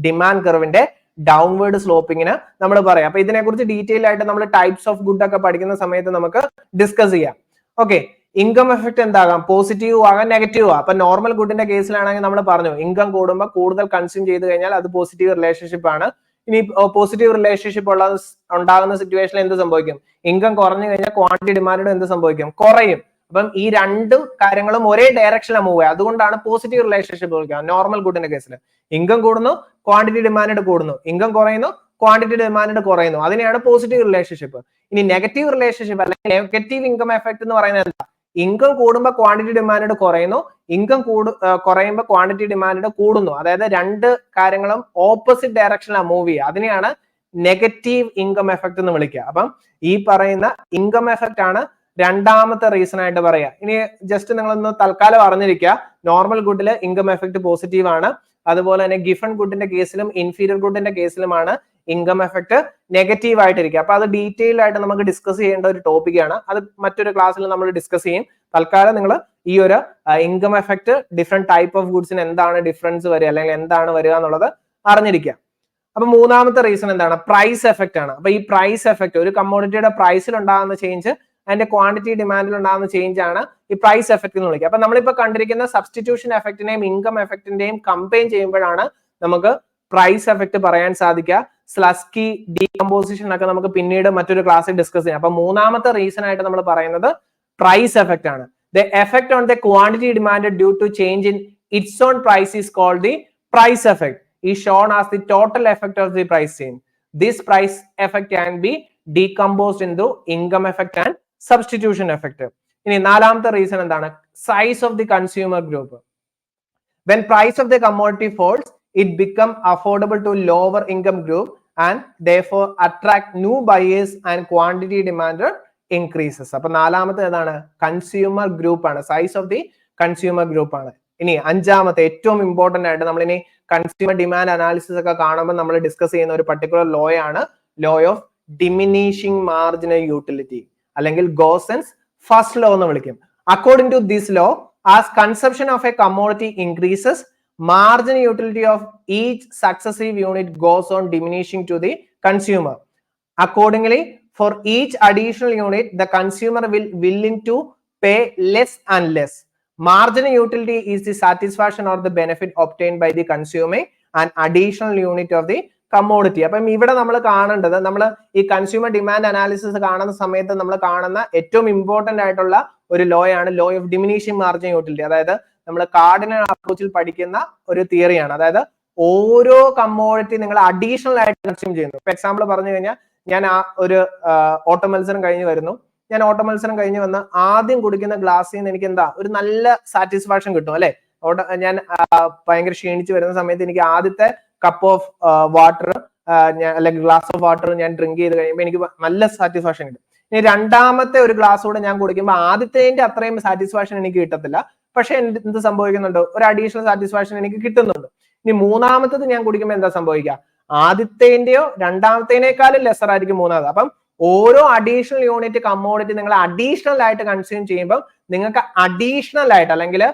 Speaker 1: ഡിമാൻഡ് കർവിന്റെ ഡൗൺവേർഡ് സ്ലോപ്പിങ്ങിന് നമ്മൾ പറയാം. അപ്പൊ ഇതിനെക്കുറിച്ച് ഡീറ്റെയിൽ ആയിട്ട് നമ്മൾ ടൈപ്സ് ഓഫ് ഗുഡ് ഒക്കെ പഠിക്കുന്ന സമയത്ത് നമുക്ക് ഡിസ്കസ് ചെയ്യാം. ഓക്കെ, ഇൻകം എഫക്ട് എന്താകാം, പോസിറ്റീവ് ആകാം, നെഗറ്റീവ് ആകാം. അപ്പൊ നോർമൽ ഗുഡിന്റെ കേസിലാണെങ്കിൽ നമ്മൾ പറഞ്ഞു ഇൻകം കൂടുമ്പോൾ കൂടുതൽ കൺസ്യൂം ചെയ്ത് കഴിഞ്ഞാൽ അത് പോസിറ്റീവ് റിലേഷൻഷിപ്പ് ആണ്. ഇനി പോസിറ്റീവ് റിലേഷൻഷിപ്പ് ഉണ്ടാകുന്ന സിറ്റുവേഷനിൽ എന്ത് സംഭവിക്കും, ഇൻകം കുറഞ്ഞു കഴിഞ്ഞാൽ ക്വാണ്ടിറ്റി ഡിമാൻഡ് എന്ത് സംഭവിക്കും, കുറയും. അപ്പം ഈ രണ്ടും കാര്യങ്ങളും ഒരേ ഡയറക്ഷനിലാണ് മൂവ് ചെയ്യുക. അതുകൊണ്ടാണ് പോസിറ്റീവ് റിലേഷൻഷിപ്പ് വിളിക്കുക. നോർമൽ ഗുഡിന്റെ കേസിൽ ഇൻകം കൂടുന്നു, ക്വാണ്ടിറ്റി ഡിമാൻഡ് കൂടുന്നു, ഇൻകം കുറയുന്നു, ക്വാണ്ടിറ്റി ഡിമാൻഡ് കുറയുന്നു, അതിനെയാണ് പോസിറ്റീവ് റിലേഷൻഷിപ്പ്. ഇനി നെഗറ്റീവ് റിലേഷൻഷിപ്പ് അല്ലെങ്കിൽ നെഗറ്റീവ് ഇൻകം എഫക്ട് എന്ന് പറയുന്നത് എന്താ, ഇൻകം കൂടുമ്പോൾ ക്വാണ്ടിറ്റി ഡിമാൻഡ് കുറയുന്നു, ഇൻകം കുറയുമ്പോൾ ക്വാണ്ടിറ്റി ഡിമാൻഡ് കൂടുന്നു. അതായത് രണ്ട് കാര്യങ്ങളും ഓപ്പോസിറ്റ് ഡയറക്ഷനിലാണ് മൂവ് ചെയ്യുക. അതിനെയാണ് നെഗറ്റീവ് ഇൻകം എഫക്ട് എന്ന് വിളിക്കുക. അപ്പം ഈ പറയുന്ന ഇൻകം എഫക്ട് ആണ് രണ്ടാമത്തെ റീസൺ ആയിട്ട് പറയാ. ഇനി ജസ്റ്റ് നിങ്ങളൊന്ന് തൽക്കാലം അറിഞ്ഞിരിക്കുക, നോർമൽ ഗുഡില് ഇൻകം എഫക്ട് പോസിറ്റീവ് ആണ്. അതുപോലെ തന്നെ ഗിഫൺ ഗുഡിന്റെ കേസിലും ഇൻഫീരിയർ ഗുഡിന്റെ കേസിലുമാണ് ഇൻകം എഫക്ട് നെഗറ്റീവ് ആയിട്ടിരിക്കുക. അപ്പൊ അത് ഡീറ്റെയിൽ ആയിട്ട് നമുക്ക് ഡിസ്കസ് ചെയ്യേണ്ട ഒരു ടോപ്പിക്കാണ്. അത് മറ്റൊരു ക്ലാസ്സിൽ നമ്മൾ ഡിസ്കസ് ചെയ്യും. തൽക്കാലം നിങ്ങൾ ഈ ഒരു income effect different type of ഗുഡ്സിന് എന്താണ് ഡിഫറൻസ് വരിക അല്ലെങ്കിൽ എന്താണ് വരിക എന്നുള്ളത് അറിഞ്ഞിരിക്കുക. അപ്പൊ മൂന്നാമത്തെ റീസൺ എന്താണ്, പ്രൈസ് എഫക്ട് ആണ്. അപ്പൊ ഈ പ്രൈസ് എഫക്ട്, ഒരു കമ്മോഡിറ്റിയുടെ പ്രൈസിൽ ഉണ്ടാകുന്ന ചേഞ്ച് അതിന്റെ ക്വാണ്ടിറ്റി ഡിമാൻഡിൽ ഉണ്ടാകുന്ന ചേഞ്ച് ആണ് ഈ പ്രൈസ് എഫക്ട് എന്ന് വിളിക്കുക. അപ്പൊ നമ്മളിപ്പോ കണ്ടിരിക്കുന്ന സബ്സ്റ്റിറ്റ്യൂഷൻ എഫക്റ്റിന്റെയും ഇൻകം എഫക്റ്റിന്റെയും കമ്പൈൻ ചെയ്യുമ്പോഴാണ് നമുക്ക് പ്രൈസ് എഫക്ട് പറയാൻ സാധിക്കുക. സ്ലസ്കി ഡീകമ്പോസിഷൻ ഒക്കെ നമുക്ക് പിന്നീട് മറ്റൊരു ക്ലാസ്സിൽ ഡിസ്കസ് ചെയ്യാം. അപ്പൊ മൂന്നാമത്തെ റീസൺ ആയിട്ട് നമ്മൾ പറയുന്നത് പ്രൈസ് എഫക്ട് ആണ്. The effect on the quantity demand due to change in its own price is called the price effect. Is shown as the total effect of the price change. This price effect can be decomposed into income effect and substitution effect. ഇനി നാലാമത്തെ reason എന്താണ്, size of the consumer group. When price of the commodity falls, it become affordable to lower income group and therefore attract new buyers and quantity demand increases. അപ്പൊ നാലാമത്തെ ഏതാണ്, consumer group ആണ്, size of the consumer group ആണ്. ഇനി അഞ്ചാമത്തെ ഏറ്റവും important ആയിട്ട് നമ്മൾ ഇനി കൺസ്യൂമർ ഡിമാൻഡ് അനാലിസിസ് ഒക്കെ കാണുമ്പോൾ നമ്മൾ ഡിസ്കസ് ചെയ്യുന്ന ഒരു പർട്ടിക്കുലർ ലോ ആണ് law of diminishing marginal utility അല്ലെങ്കിൽ ഗോസൻസ് ഫസ്റ്റ് ലോ എന്ന് വിളിക്കും. According to this law, as consumption of a commodity increases, marginal utility of each successive unit goes on diminishing to the consumer. Accordingly, for each additional unit, the consumer will willing to pay less and less. Marginal utility is the satisfaction or the benefit obtained by the consuming an additional unit of the commodity. അപ്പം ഇവിടെ നമ്മൾ കാണേണ്ടത്, നമ്മൾ ഈ consumer demand analysis കാണുന്ന സമയത്ത് നമ്മൾ കാണുന്ന ഏറ്റവും ഇമ്പോർട്ടന്റ് ആയിട്ടുള്ള ഒരു ലോ ആണ് law of diminishing margin utility. അതായത് നമ്മൾ കാർഡിനൽ അപ്രോച്ചിൽ പഠിക്കുന്ന ഒരു തിയറിയാണ്. അതായത് ഓരോ കമ്മോഡിറ്റി നിങ്ങൾ അഡീഷണൽ ആയിട്ട് കൺസ്യൂം ചെയ്യുന്നു. ഇപ്പൊ എക്സാമ്പിൾ പറഞ്ഞു കഴിഞ്ഞാൽ, ഞാൻ ഒരു ഓട്ടോ മത്സരം കഴിഞ്ഞ് വരുന്നു. ഞാൻ ഓട്ടോ മത്സരം കഴിഞ്ഞ് വന്ന് ആദ്യം കുടിക്കുന്ന ഗ്ലാസ്സിൽ നിന്ന് എനിക്ക് എന്താ ഒരു നല്ല സാറ്റിസ്ഫാക്ഷൻ കിട്ടും അല്ലെ. ഞാൻ ഭയങ്കര ക്ഷീണിച്ച് വരുന്ന സമയത്ത് എനിക്ക് ആദ്യത്തെ കപ്പ് ഓഫ് വാട്ടർ അല്ലെങ്കിൽ ഗ്ലാസ് ഓഫ് വാട്ടർ ഞാൻ ഡ്രിങ്ക് ചെയ്ത് കഴിയുമ്പോൾ എനിക്ക് നല്ല സാറ്റിസ്ഫാക്ഷൻ കിട്ടും. ഇനി രണ്ടാമത്തെ ഒരു ഗ്ലാസ് കൂടെ ഞാൻ കുടിക്കുമ്പോൾ ആദ്യത്തേന്റെ അത്രയും സാറ്റിസ്ഫാക്ഷൻ എനിക്ക് കിട്ടത്തില്ല. പക്ഷെ എന്ത് സംഭവിക്കുന്നുണ്ട്, ഒരു അഡീഷണൽ സാറ്റിസ്ഫാക്ഷൻ എനിക്ക് കിട്ടുന്നുണ്ട്. ഇനി മൂന്നാമത്തത് ഞാൻ കുടിക്കുമ്പോൾ എന്താ സംഭവിക്കുക, ആദ്യത്തേന്റെയോ രണ്ടാമത്തേനേക്കാളും ലെസർ ആയിരിക്കും മൂന്നാമത്. അപ്പം ഓരോ അഡീഷണൽ യൂണിറ്റ് കമ്മോഡിറ്റി നിങ്ങൾ അഡീഷണൽ ആയിട്ട് കൺസ്യൂം ചെയ്യുമ്പോൾ നിങ്ങൾക്ക് അഡീഷണൽ ആയിട്ട് അല്ലെങ്കിൽ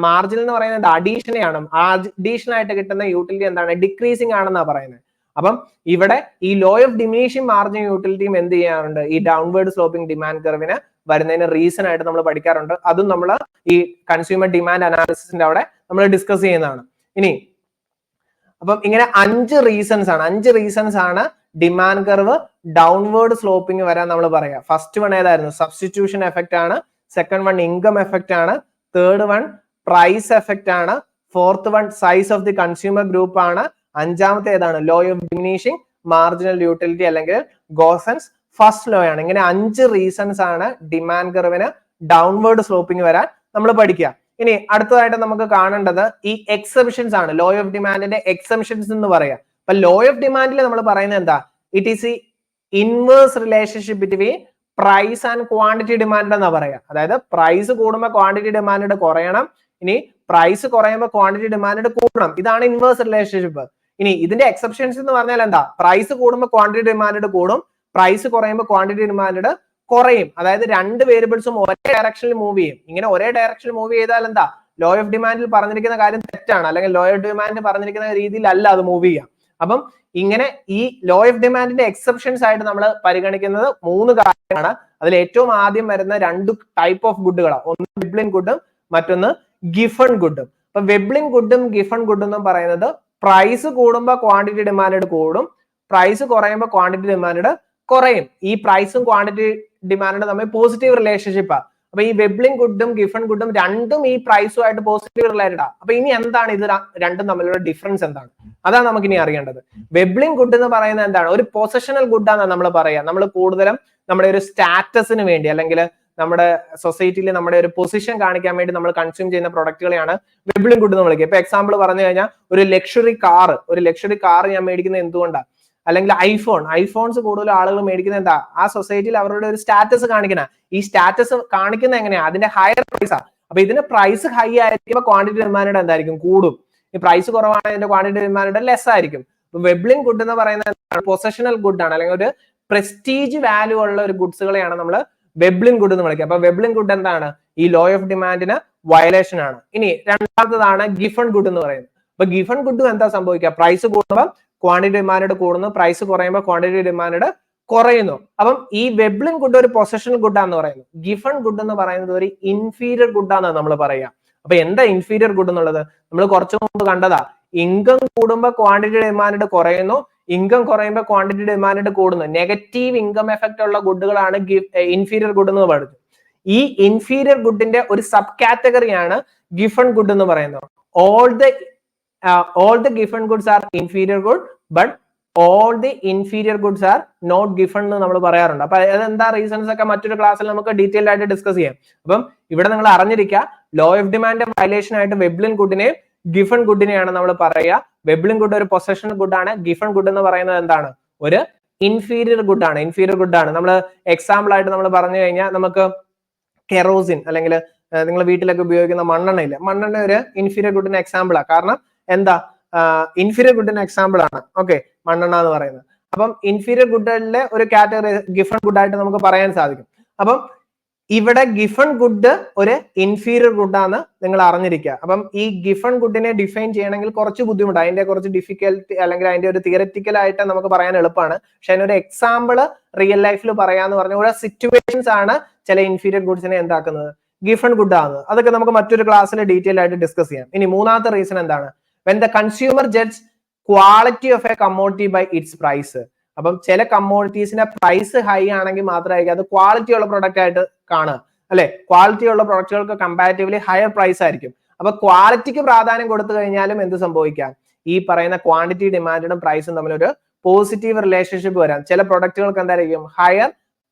Speaker 1: മാർജിൻ എന്ന് പറയുന്നത് അഡീഷനെയാണ്. അഡീഷണൽ ആയിട്ട് കിട്ടുന്ന യൂട്ടിലിറ്റി എന്താണ്, ഡിക്രീസിങ് ആണെന്നാണ് പറയുന്നത്. അപ്പം ഇവിടെ ഈ ലോ ഓഫ് ഡിമിനിഷിംഗ് മാർജിൻ യൂട്ടിലിറ്റിയും എന്ത് ചെയ്യാറുണ്ട്, ഈ ഡൗൺവേർഡ് സ്ലോപ്പിംഗ് ഡിമാൻഡ് കർവിന് വരുന്നതിന് റീസൺ ആയിട്ട് നമ്മൾ പഠിക്കാറുണ്ട്. അതും നമ്മൾ ഈ കൺസ്യൂമർ ഡിമാൻഡ് അനാലിസിസിന്റെ അവിടെ നമ്മൾ ഡിസ്കസ് ചെയ്യുന്നതാണ്. ഇനി അപ്പം ഇങ്ങനെ 5 റീസൺസ് ആണ് ഡിമാൻഡ് കർവ് ഡൗൺവേർഡ് സ്ലോപ്പിംഗ് വരാൻ നമ്മൾ പറയാം. ഫസ്റ്റ് വൺ ഏതായിരുന്നു, സബ്സ്റ്റിറ്റ്യൂഷൻ എഫക്റ്റ് ആണ്. സെക്കൻഡ് വൺ ഇൻകം എഫക്റ്റ് ആണ്. തേർഡ് വൺ പ്രൈസ് എഫക്റ്റ് ആണ്. Fourth one size of the consumer group ആണ്. അഞ്ചാമത്തെ ഏതാണ്, law of diminishing marginal utility അല്ലെങ്കിൽ ഗോസൻസ് ഫസ്റ്റ് ലോ ആണ്. ഇങ്ങനെ 5 റീസൺസ് ആണ് ഡിമാൻഡ് കർവിന് ഡൗൺവേർഡ് സ്ലോപ്പിംഗ് വരാൻ നമ്മൾ പഠിക്കുക. ഇനി അടുത്തതായിട്ട് നമുക്ക് കാണേണ്ടത് ഈ എക്സെപ്ഷൻസ് ആണ്. ലോ ഓഫ് ഡിമാൻഡിന്റെ എക്സെപ്ഷൻസ് എന്ന് പറയാം. അപ്പൊ ലോ ഓഫ് ഡിമാൻഡിൽ നമ്മൾ പറയുന്നത് എന്താ? It is inverse relationship between price and quantity demand എന്നാ പറയാ. അതായത് പ്രൈസ് കൂടുമ്പോൾ ക്വാണ്ടിറ്റി ഡിമാൻഡ് കുറയണം, ഇനി പ്രൈസ് കുറയുമ്പോൾ ക്വാണ്ടിറ്റി ഡിമാൻഡ് കൂടണം. ഇതാണ് ഇൻവേഴ്സ് റിലേഷൻഷിപ്പ്. ഇനി ഇതിന്റെ എക്സെപ്ഷൻസ് എന്ന് പറഞ്ഞാൽ എന്താ? പ്രൈസ് കൂടുമ്പോൾ ക്വാണ്ടിറ്റി ഡിമാൻഡ് കൂടും, പ്രൈസ് കുറയുമ്പോൾ ക്വാണ്ടിറ്റി ഡിമാൻഡ് കുറയും. അതായത് രണ്ട് വേരിയബിൾസും ഒരേ ഡയറക്ഷനിൽ മൂവ് ചെയ്യും. ഇങ്ങനെ ഒരേ ഡയറക്ഷനിൽ മൂവ് ചെയ്താൽ എന്താ? ലോ ഓഫ് ഡിമാൻഡിൽ പറഞ്ഞിരിക്കുന്ന കാര്യം തെറ്റാണ്, അല്ലെങ്കിൽ ലോ ഓഫ് ഡിമാൻഡ് പറഞ്ഞിരിക്കുന്ന രീതിയിലല്ല അത് മൂവ് ചെയ്യുക. അപ്പം ഇങ്ങനെ ഈ ലോ ഓഫ് ഡിമാൻഡിന്റെ എക്സെപ്ഷൻസ് ആയിട്ട് നമ്മൾ പരിഗണിക്കുന്നത് 3 കാര്യമാണ്. അതിൽ ഏറ്റവും ആദ്യം വരുന്ന 2 ടൈപ്പ് ഓഫ് ഗുഡുകളാണ്. ഒന്ന് വെബ്ലിൻ ഗുഡും മറ്റൊന്ന് ഗിഫൺ ഗുഡും. അപ്പൊ വെബ്ലിൻ ഗുഡും ഗിഫൺ ഗുഡും എന്ന് പറയുന്നത് പ്രൈസ് കൂടുമ്പോൾ ക്വാണ്ടിറ്റി ഡിമാൻഡ് കൂടും, പ്രൈസ് കുറയുമ്പോൾ ക്വാണ്ടിറ്റി ഡിമാൻഡ് കുറയും. ഈ പ്രൈസും ക്വാണ്ടിറ്റി ഡിമാൻഡ് തമ്മിൽ പോസിറ്റീവ് റിലേഷൻഷിപ്പാണ്. അപ്പൊ ഈ വെബ്ലിൻ ഗുഡും ഗിഫൺ ഗുഡും രണ്ടും ഈ പ്രൈസുമായിട്ട് പോസിറ്റീവ് റിലേറ്റഡ് ആണ്. അപ്പൊ ഇനി എന്താണ് ഇത് രണ്ടും തമ്മിലുള്ള ഡിഫറൻസ് എന്താണ്? അതാണ് നമുക്ക് ഇനി അറിയേണ്ടത്. വെബ്ലിൻ ഗുഡ് എന്ന് പറയുന്നത് എന്താണ്? ഒരു പൊസഷണൽ ഗുഡാണ് നമ്മൾ പറയാം. നമ്മൾ കൂടുതലും നമ്മുടെ ഒരു സ്റ്റാറ്റസിന് വേണ്ടി, അല്ലെങ്കിൽ നമ്മുടെ സൊസൈറ്റിയിൽ നമ്മുടെ ഒരു പൊസിഷൻ കാണിക്കാൻ വേണ്ടി നമ്മൾ കൺസ്യൂം ചെയ്യുന്ന പ്രൊഡക്റ്റുകളെയാണ് വെബ്ലിൻ ഗുഡ് എന്ന് വിളിക്കുക. ഇപ്പൊ എക്സാമ്പിൾ പറഞ്ഞു കഴിഞ്ഞാൽ ഒരു ലക്ഷറി കാർ ഞാൻ മേടിക്കുന്നത് എന്തുകൊണ്ടാണ്? അല്ലെങ്കിൽ ഐഫോൺസ് കൂടുതൽ ആളുകൾ മേടിക്കുന്നത് എന്താ? ആ സൊസൈറ്റിയിൽ അവരുടെ ഒരു സ്റ്റാറ്റസ് കാണിക്കുന്ന. ഈ സ്റ്റാറ്റസ് കാണിക്കുന്നത് എങ്ങനെയാ? അതിന്റെ ഹയർ പ്രൈസാ. അപ്പൊ ഇതിന്റെ പ്രൈസ് ഹൈ ആയിരിക്കുമ്പോൾ ക്വാണ്ടിറ്റി ഡിമാൻഡ് എന്തായിരിക്കും? കൂടും. ഈ പ്രൈസ് കുറവാണെങ്കിൽ ഇതിന്റെ ക്വാണ്ടിറ്റി ഡിമാൻഡ് ലെസ് ആയിരിക്കും. വെബ്ലിൻ ഗുഡ് എന്ന് പറയുന്നത് പൊസഷണൽ ഗുഡ് ആണ്, അല്ലെങ്കിൽ ഒരു പ്രസ്റ്റീജ് വാല്യൂ ഉള്ള ഒരു ഗുഡ്സുകളെയാണ് നമ്മൾ വെബ്ലിൻ ഗുഡ് എന്ന് വിളിക്കുക. അപ്പൊ വെബ്ലിൻ ഗുഡ് എന്താണ്? ഈ ലോ ഓഫ് ഡിമാൻഡിന് വയലേഷൻ ആണ്. ഇനി രണ്ടാമത്തതാണ് ഗിഫൺ ഗുഡ് എന്ന് പറയുന്നത്. അപ്പൊ ഗിഫൺ ഗുഡ് എന്താ സംഭവിക്കുക? പ്രൈസ് കൂടുമ്പോൾ ക്വാണ്ടിറ്റി ഡിമാൻഡ് കൂടുന്നു, പ്രൈസ് കുറയുമ്പോൾ ക്വാണ്ടിറ്റി ഡിമാൻഡ് കുറയുന്നു. അപ്പം ഈ വെബ്ലിൻ ഗുഡ് ഒരു പൊസഷണൽ ഗുഡാന്ന് പറയുന്നു. ഗിഫൺ ഗുഡ് എന്ന് പറയുന്നത് ഒരു ഇൻഫീരിയർ ഗുഡാന്ന് നമ്മൾ പറയാം. അപ്പൊ എന്താ ഇൻഫീരിയർ ഗുഡ് എന്നുള്ളത്? നമ്മൾ കുറച്ചു മുമ്പ് കണ്ടതാ. ഇൻകം കൂടുമ്പോൾ ക്വാണ്ടിറ്റി ഡിമാൻഡ് കുറയുന്നു, ഇൻകം കുറയുമ്പോൾ ക്വാണ്ടിറ്റി ഡിമാൻഡ് കൂടുന്നു. നെഗറ്റീവ് ഇൻകം എഫക്റ്റ് ഉള്ള ഗുഡുകളാണ് ഇൻഫീരിയർ ഗുഡ് എന്ന് പറയുന്നത്. ഈ ഇൻഫീരിയർ ഗുഡിന്റെ ഒരു സബ് കാറ്റഗറിയാണ് ഗിഫൺ ഗുഡ് എന്ന് പറയുന്നത്. all the given goods are inferior good, but all the inferior goods are not given എന്ന് നമ്മൾ പറയാറുണ്ട്. അപ്പൊ അതെന്താ റീസൺസ് ഒക്കെ മറ്റൊരു ക്ലാസ്സിൽ നമുക്ക് ഡീറ്റെയിൽ ആയിട്ട് ഡിസ്കസ് ചെയ്യാം. അപ്പം ഇവിടെ നിങ്ങൾ അറിഞ്ഞിരിക്കുക, ലോ ഓഫ് ഡിമാൻഡ് വയലേഷൻ ആയിട്ട് വെബ്ലിൻ ഗുഡിനെയും ഗിഫൺ ഗുഡിനെയാണ് നമ്മൾ പറയുക. വെബ്ലിൻ ഗുഡ് ഒരു പൊസഷൻ ഗുഡ് ആണ്, ഗിഫൺ ഗുഡ് എന്ന് പറയുന്നത് എന്താണ്? ഒരു ഇൻഫീരിയർ ഗുഡ് ആണ്. നമ്മൾ എക്സാമ്പിൾ ആയിട്ട് നമ്മൾ പറഞ്ഞു കഴിഞ്ഞാൽ നമുക്ക് കെറോസിൻ, അല്ലെങ്കിൽ നിങ്ങൾ വീട്ടിലൊക്കെ ഉപയോഗിക്കുന്ന മണ്ണെണ്ണ ഒരു ഇൻഫീരിയർ ഗുഡിന് എക്സാമ്പിളാണ്. കാരണം എന്താ? ഇൻഫീരിയർ ഗുഡിന് എക്സാമ്പിൾ ആണ് ഓക്കെ മണ്ണെണ്ണ എന്ന് പറയുന്നത്. അപ്പം ഇൻഫീരിയർ ഗുഡിലെ ഒരു കാറ്റഗറി ഗിഫൺ ഗുഡ് ആയിട്ട് നമുക്ക് പറയാൻ സാധിക്കും. അപ്പം ഇവിടെ ഗിഫൺ ഗുഡ് ഒരു ഇൻഫീരിയർ ഗുഡാന്ന് നിങ്ങൾ അറിഞ്ഞിരിക്കുക. അപ്പം ഈ ഗിഫൺ ഗുഡിനെ ഡിഫൈൻ ചെയ്യണമെങ്കിൽ കുറച്ച് ബുദ്ധിമുട്ട്, അതിന്റെ കുറച്ച് ഡിഫിക്കൽട്ടി, അല്ലെങ്കിൽ അതിന്റെ ഒരു തിയററ്റിക്കൽ ആയിട്ട് നമുക്ക് പറയാൻ എളുപ്പമാണ്. പക്ഷെ അതിനൊരു എക്സാമ്പിൾ റിയൽ ലൈഫിൽ പറയാന്ന് പറഞ്ഞ ഓരോ സിറ്റുവേഷൻസ് ആണ് ചില ഇൻഫീരിയർ ഗുഡ്സിനെ എന്താക്കുന്നത്? ഗിഫൺ ഗുഡ് ആകുന്നത്. അതൊക്കെ നമുക്ക് മറ്റൊരു ക്ലാസ്സിൽ ഡീറ്റെയിൽ ആയിട്ട് ഡിസ്കസ് ചെയ്യാം. ഇനി മൂന്നാമത്തെ റീസൺ എന്താണ്? when the consumer judge quality of a commodity by its price. അപ്പം ചില കമ്മോഡിറ്റീസിന്റെ പ്രൈസ് ഹൈ ആണെങ്കിൽ മാത്രമായിരിക്കും അത് ക്വാളിറ്റി ഉള്ള പ്രൊഡക്റ്റ് ആയിട്ട് കാണുക, അല്ലെ? ക്വാളിറ്റി ഉള്ള പ്രൊഡക്റ്റുകൾക്ക് കമ്പാരിറ്റീവ്ലി ഹയർ പ്രൈസ് ആയിരിക്കും. അപ്പൊ ക്വാളിറ്റിക്ക് പ്രാധാന്യം കൊടുത്തു കഴിഞ്ഞാലും എന്ത് സംഭവിക്കാം? ഈ പറയുന്ന ക്വാണ്ടിറ്റി ഡിമാൻഡും പ്രൈസും തമ്മിൽ ഒരു പോസിറ്റീവ് റിലേഷൻഷിപ്പ് വരാം. ചില പ്രൊഡക്റ്റുകൾക്ക് എന്തായിരിക്കും? ഹയർ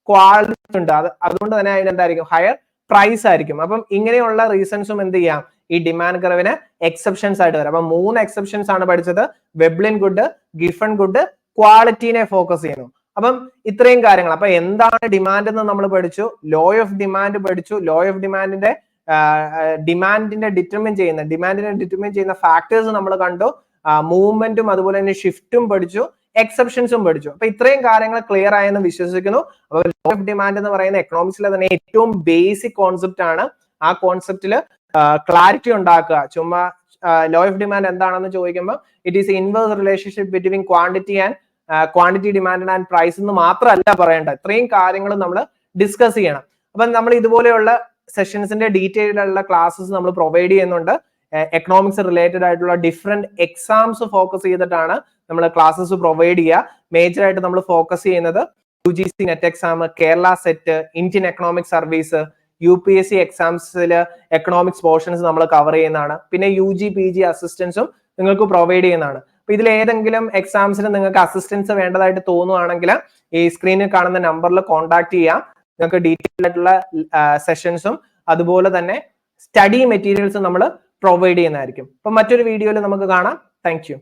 Speaker 1: ക്വാളിറ്റി ഉണ്ട്, അതുകൊണ്ട് തന്നെ അതിന് എന്തായിരിക്കും? ഹയർ പ്രൈസ് ആയിരിക്കും. അപ്പം ഇങ്ങനെയുള്ള റീസൺസും എന്ത് ചെയ്യാം? ഈ ഡിമാൻഡ് കർവിന് എക്സെപ്ഷൻസ് ആയിട്ട് വരാം. അപ്പൊ 3 എക്സെപ്ഷൻസ് ആണ് പഠിച്ചത്. വെബ്ലിൻ ഗുഡ്, ഗിഫൺ ഗുഡ്, ക്വാളിറ്റിനെ ഫോക്കസ് ചെയ്യുന്നു. അപ്പം ഇത്രയും കാര്യങ്ങൾ. അപ്പൊ എന്താണ് ഡിമാൻഡ് എന്ന് നമ്മൾ പഠിച്ചു, ലോ ഓഫ് ഡിമാൻഡ് പഠിച്ചു. ലോ ഓഫ് ഡിമാൻഡിനെ ഡിറ്റർമിൻ ചെയ്യുന്ന ഫാക്ടേഴ്സ് നമ്മൾ കണ്ടു. മൂവ്മെന്റും അതുപോലെ തന്നെ ഷിഫ്റ്റും പഠിച്ചു, എക്സെപ്ഷൻസും പഠിച്ചു. അപ്പൊ ഇത്രയും കാര്യങ്ങൾ ക്ലിയർ ആയെന്ന് വിശ്വസിക്കുന്നു. അപ്പൊ ലോ ഓഫ് ഡിമാൻഡ് എന്ന് പറയുന്ന എക്കണോമിക്സിലെ തന്നെ ഏറ്റവും ബേസിക് കോൺസെപ്റ്റ് ആണ്. ആ കോൺസെപ്റ്റില് ക്ലാരിറ്റി ഉണ്ടാക്കുക. ചുമ്മാ ലോ ഓഫ് ഡിമാൻഡ് എന്താണെന്ന് ചോദിക്കുമ്പോൾ it is inverse relationship between quantity demand and price എന്ന് മാത്രമല്ല പറയേണ്ടത്. ഇത്രയും കാര്യങ്ങൾ നമ്മൾ ഡിസ്കസ് ചെയ്യണം. അപ്പൊ നമ്മൾ ഇതുപോലെയുള്ള സെഷൻസിന്റെ ഡീറ്റെയിൽ ഉള്ള ക്ലാസ്സസ് നമ്മൾ പ്രൊവൈഡ് ചെയ്യുന്നുണ്ട്. എക്കണോമിക്സ് റിലേറ്റഡ് ആയിട്ടുള്ള ഡിഫറെന്റ് എക്സാംസ് ഫോക്കസ് ചെയ്തിട്ടാണ് നമ്മൾ ക്ലാസ്സസ് പ്രൊവൈഡ് ചെയ്യുക. മേജർ ആയിട്ട് നമ്മൾ ഫോക്കസ് ചെയ്യുന്നത് UGC net exam, Kerala set, Indian economic service, UPSC എക്സാംസിൽ എക്കണോമിക്സ് പോർഷൻസ് നമ്മൾ കവർ ചെയ്യുന്നതാണ്. പിന്നെ UG PG അസിസ്റ്റൻസും നിങ്ങൾക്ക് പ്രൊവൈഡ് ചെയ്യുന്നതാണ്. അപ്പൊ ഇതിൽ ഏതെങ്കിലും എക്സാംസിന് നിങ്ങൾക്ക് അസിസ്റ്റൻസ് വേണ്ടതായിട്ട് തോന്നുവാണെങ്കിൽ ഈ സ്ക്രീനിൽ കാണുന്ന നമ്പറിൽ കോൺടാക്ട് ചെയ്യാം. നിങ്ങൾക്ക് ഡീറ്റെയിൽ ആയിട്ടുള്ള സെഷൻസും അതുപോലെ തന്നെ സ്റ്റഡി മെറ്റീരിയൽസ് നമ്മൾ പ്രൊവൈഡ് ചെയ്യുന്നതായിരിക്കും. അപ്പൊ മറ്റൊരു വീഡിയോയിൽ നമുക്ക് കാണാം. Thank you.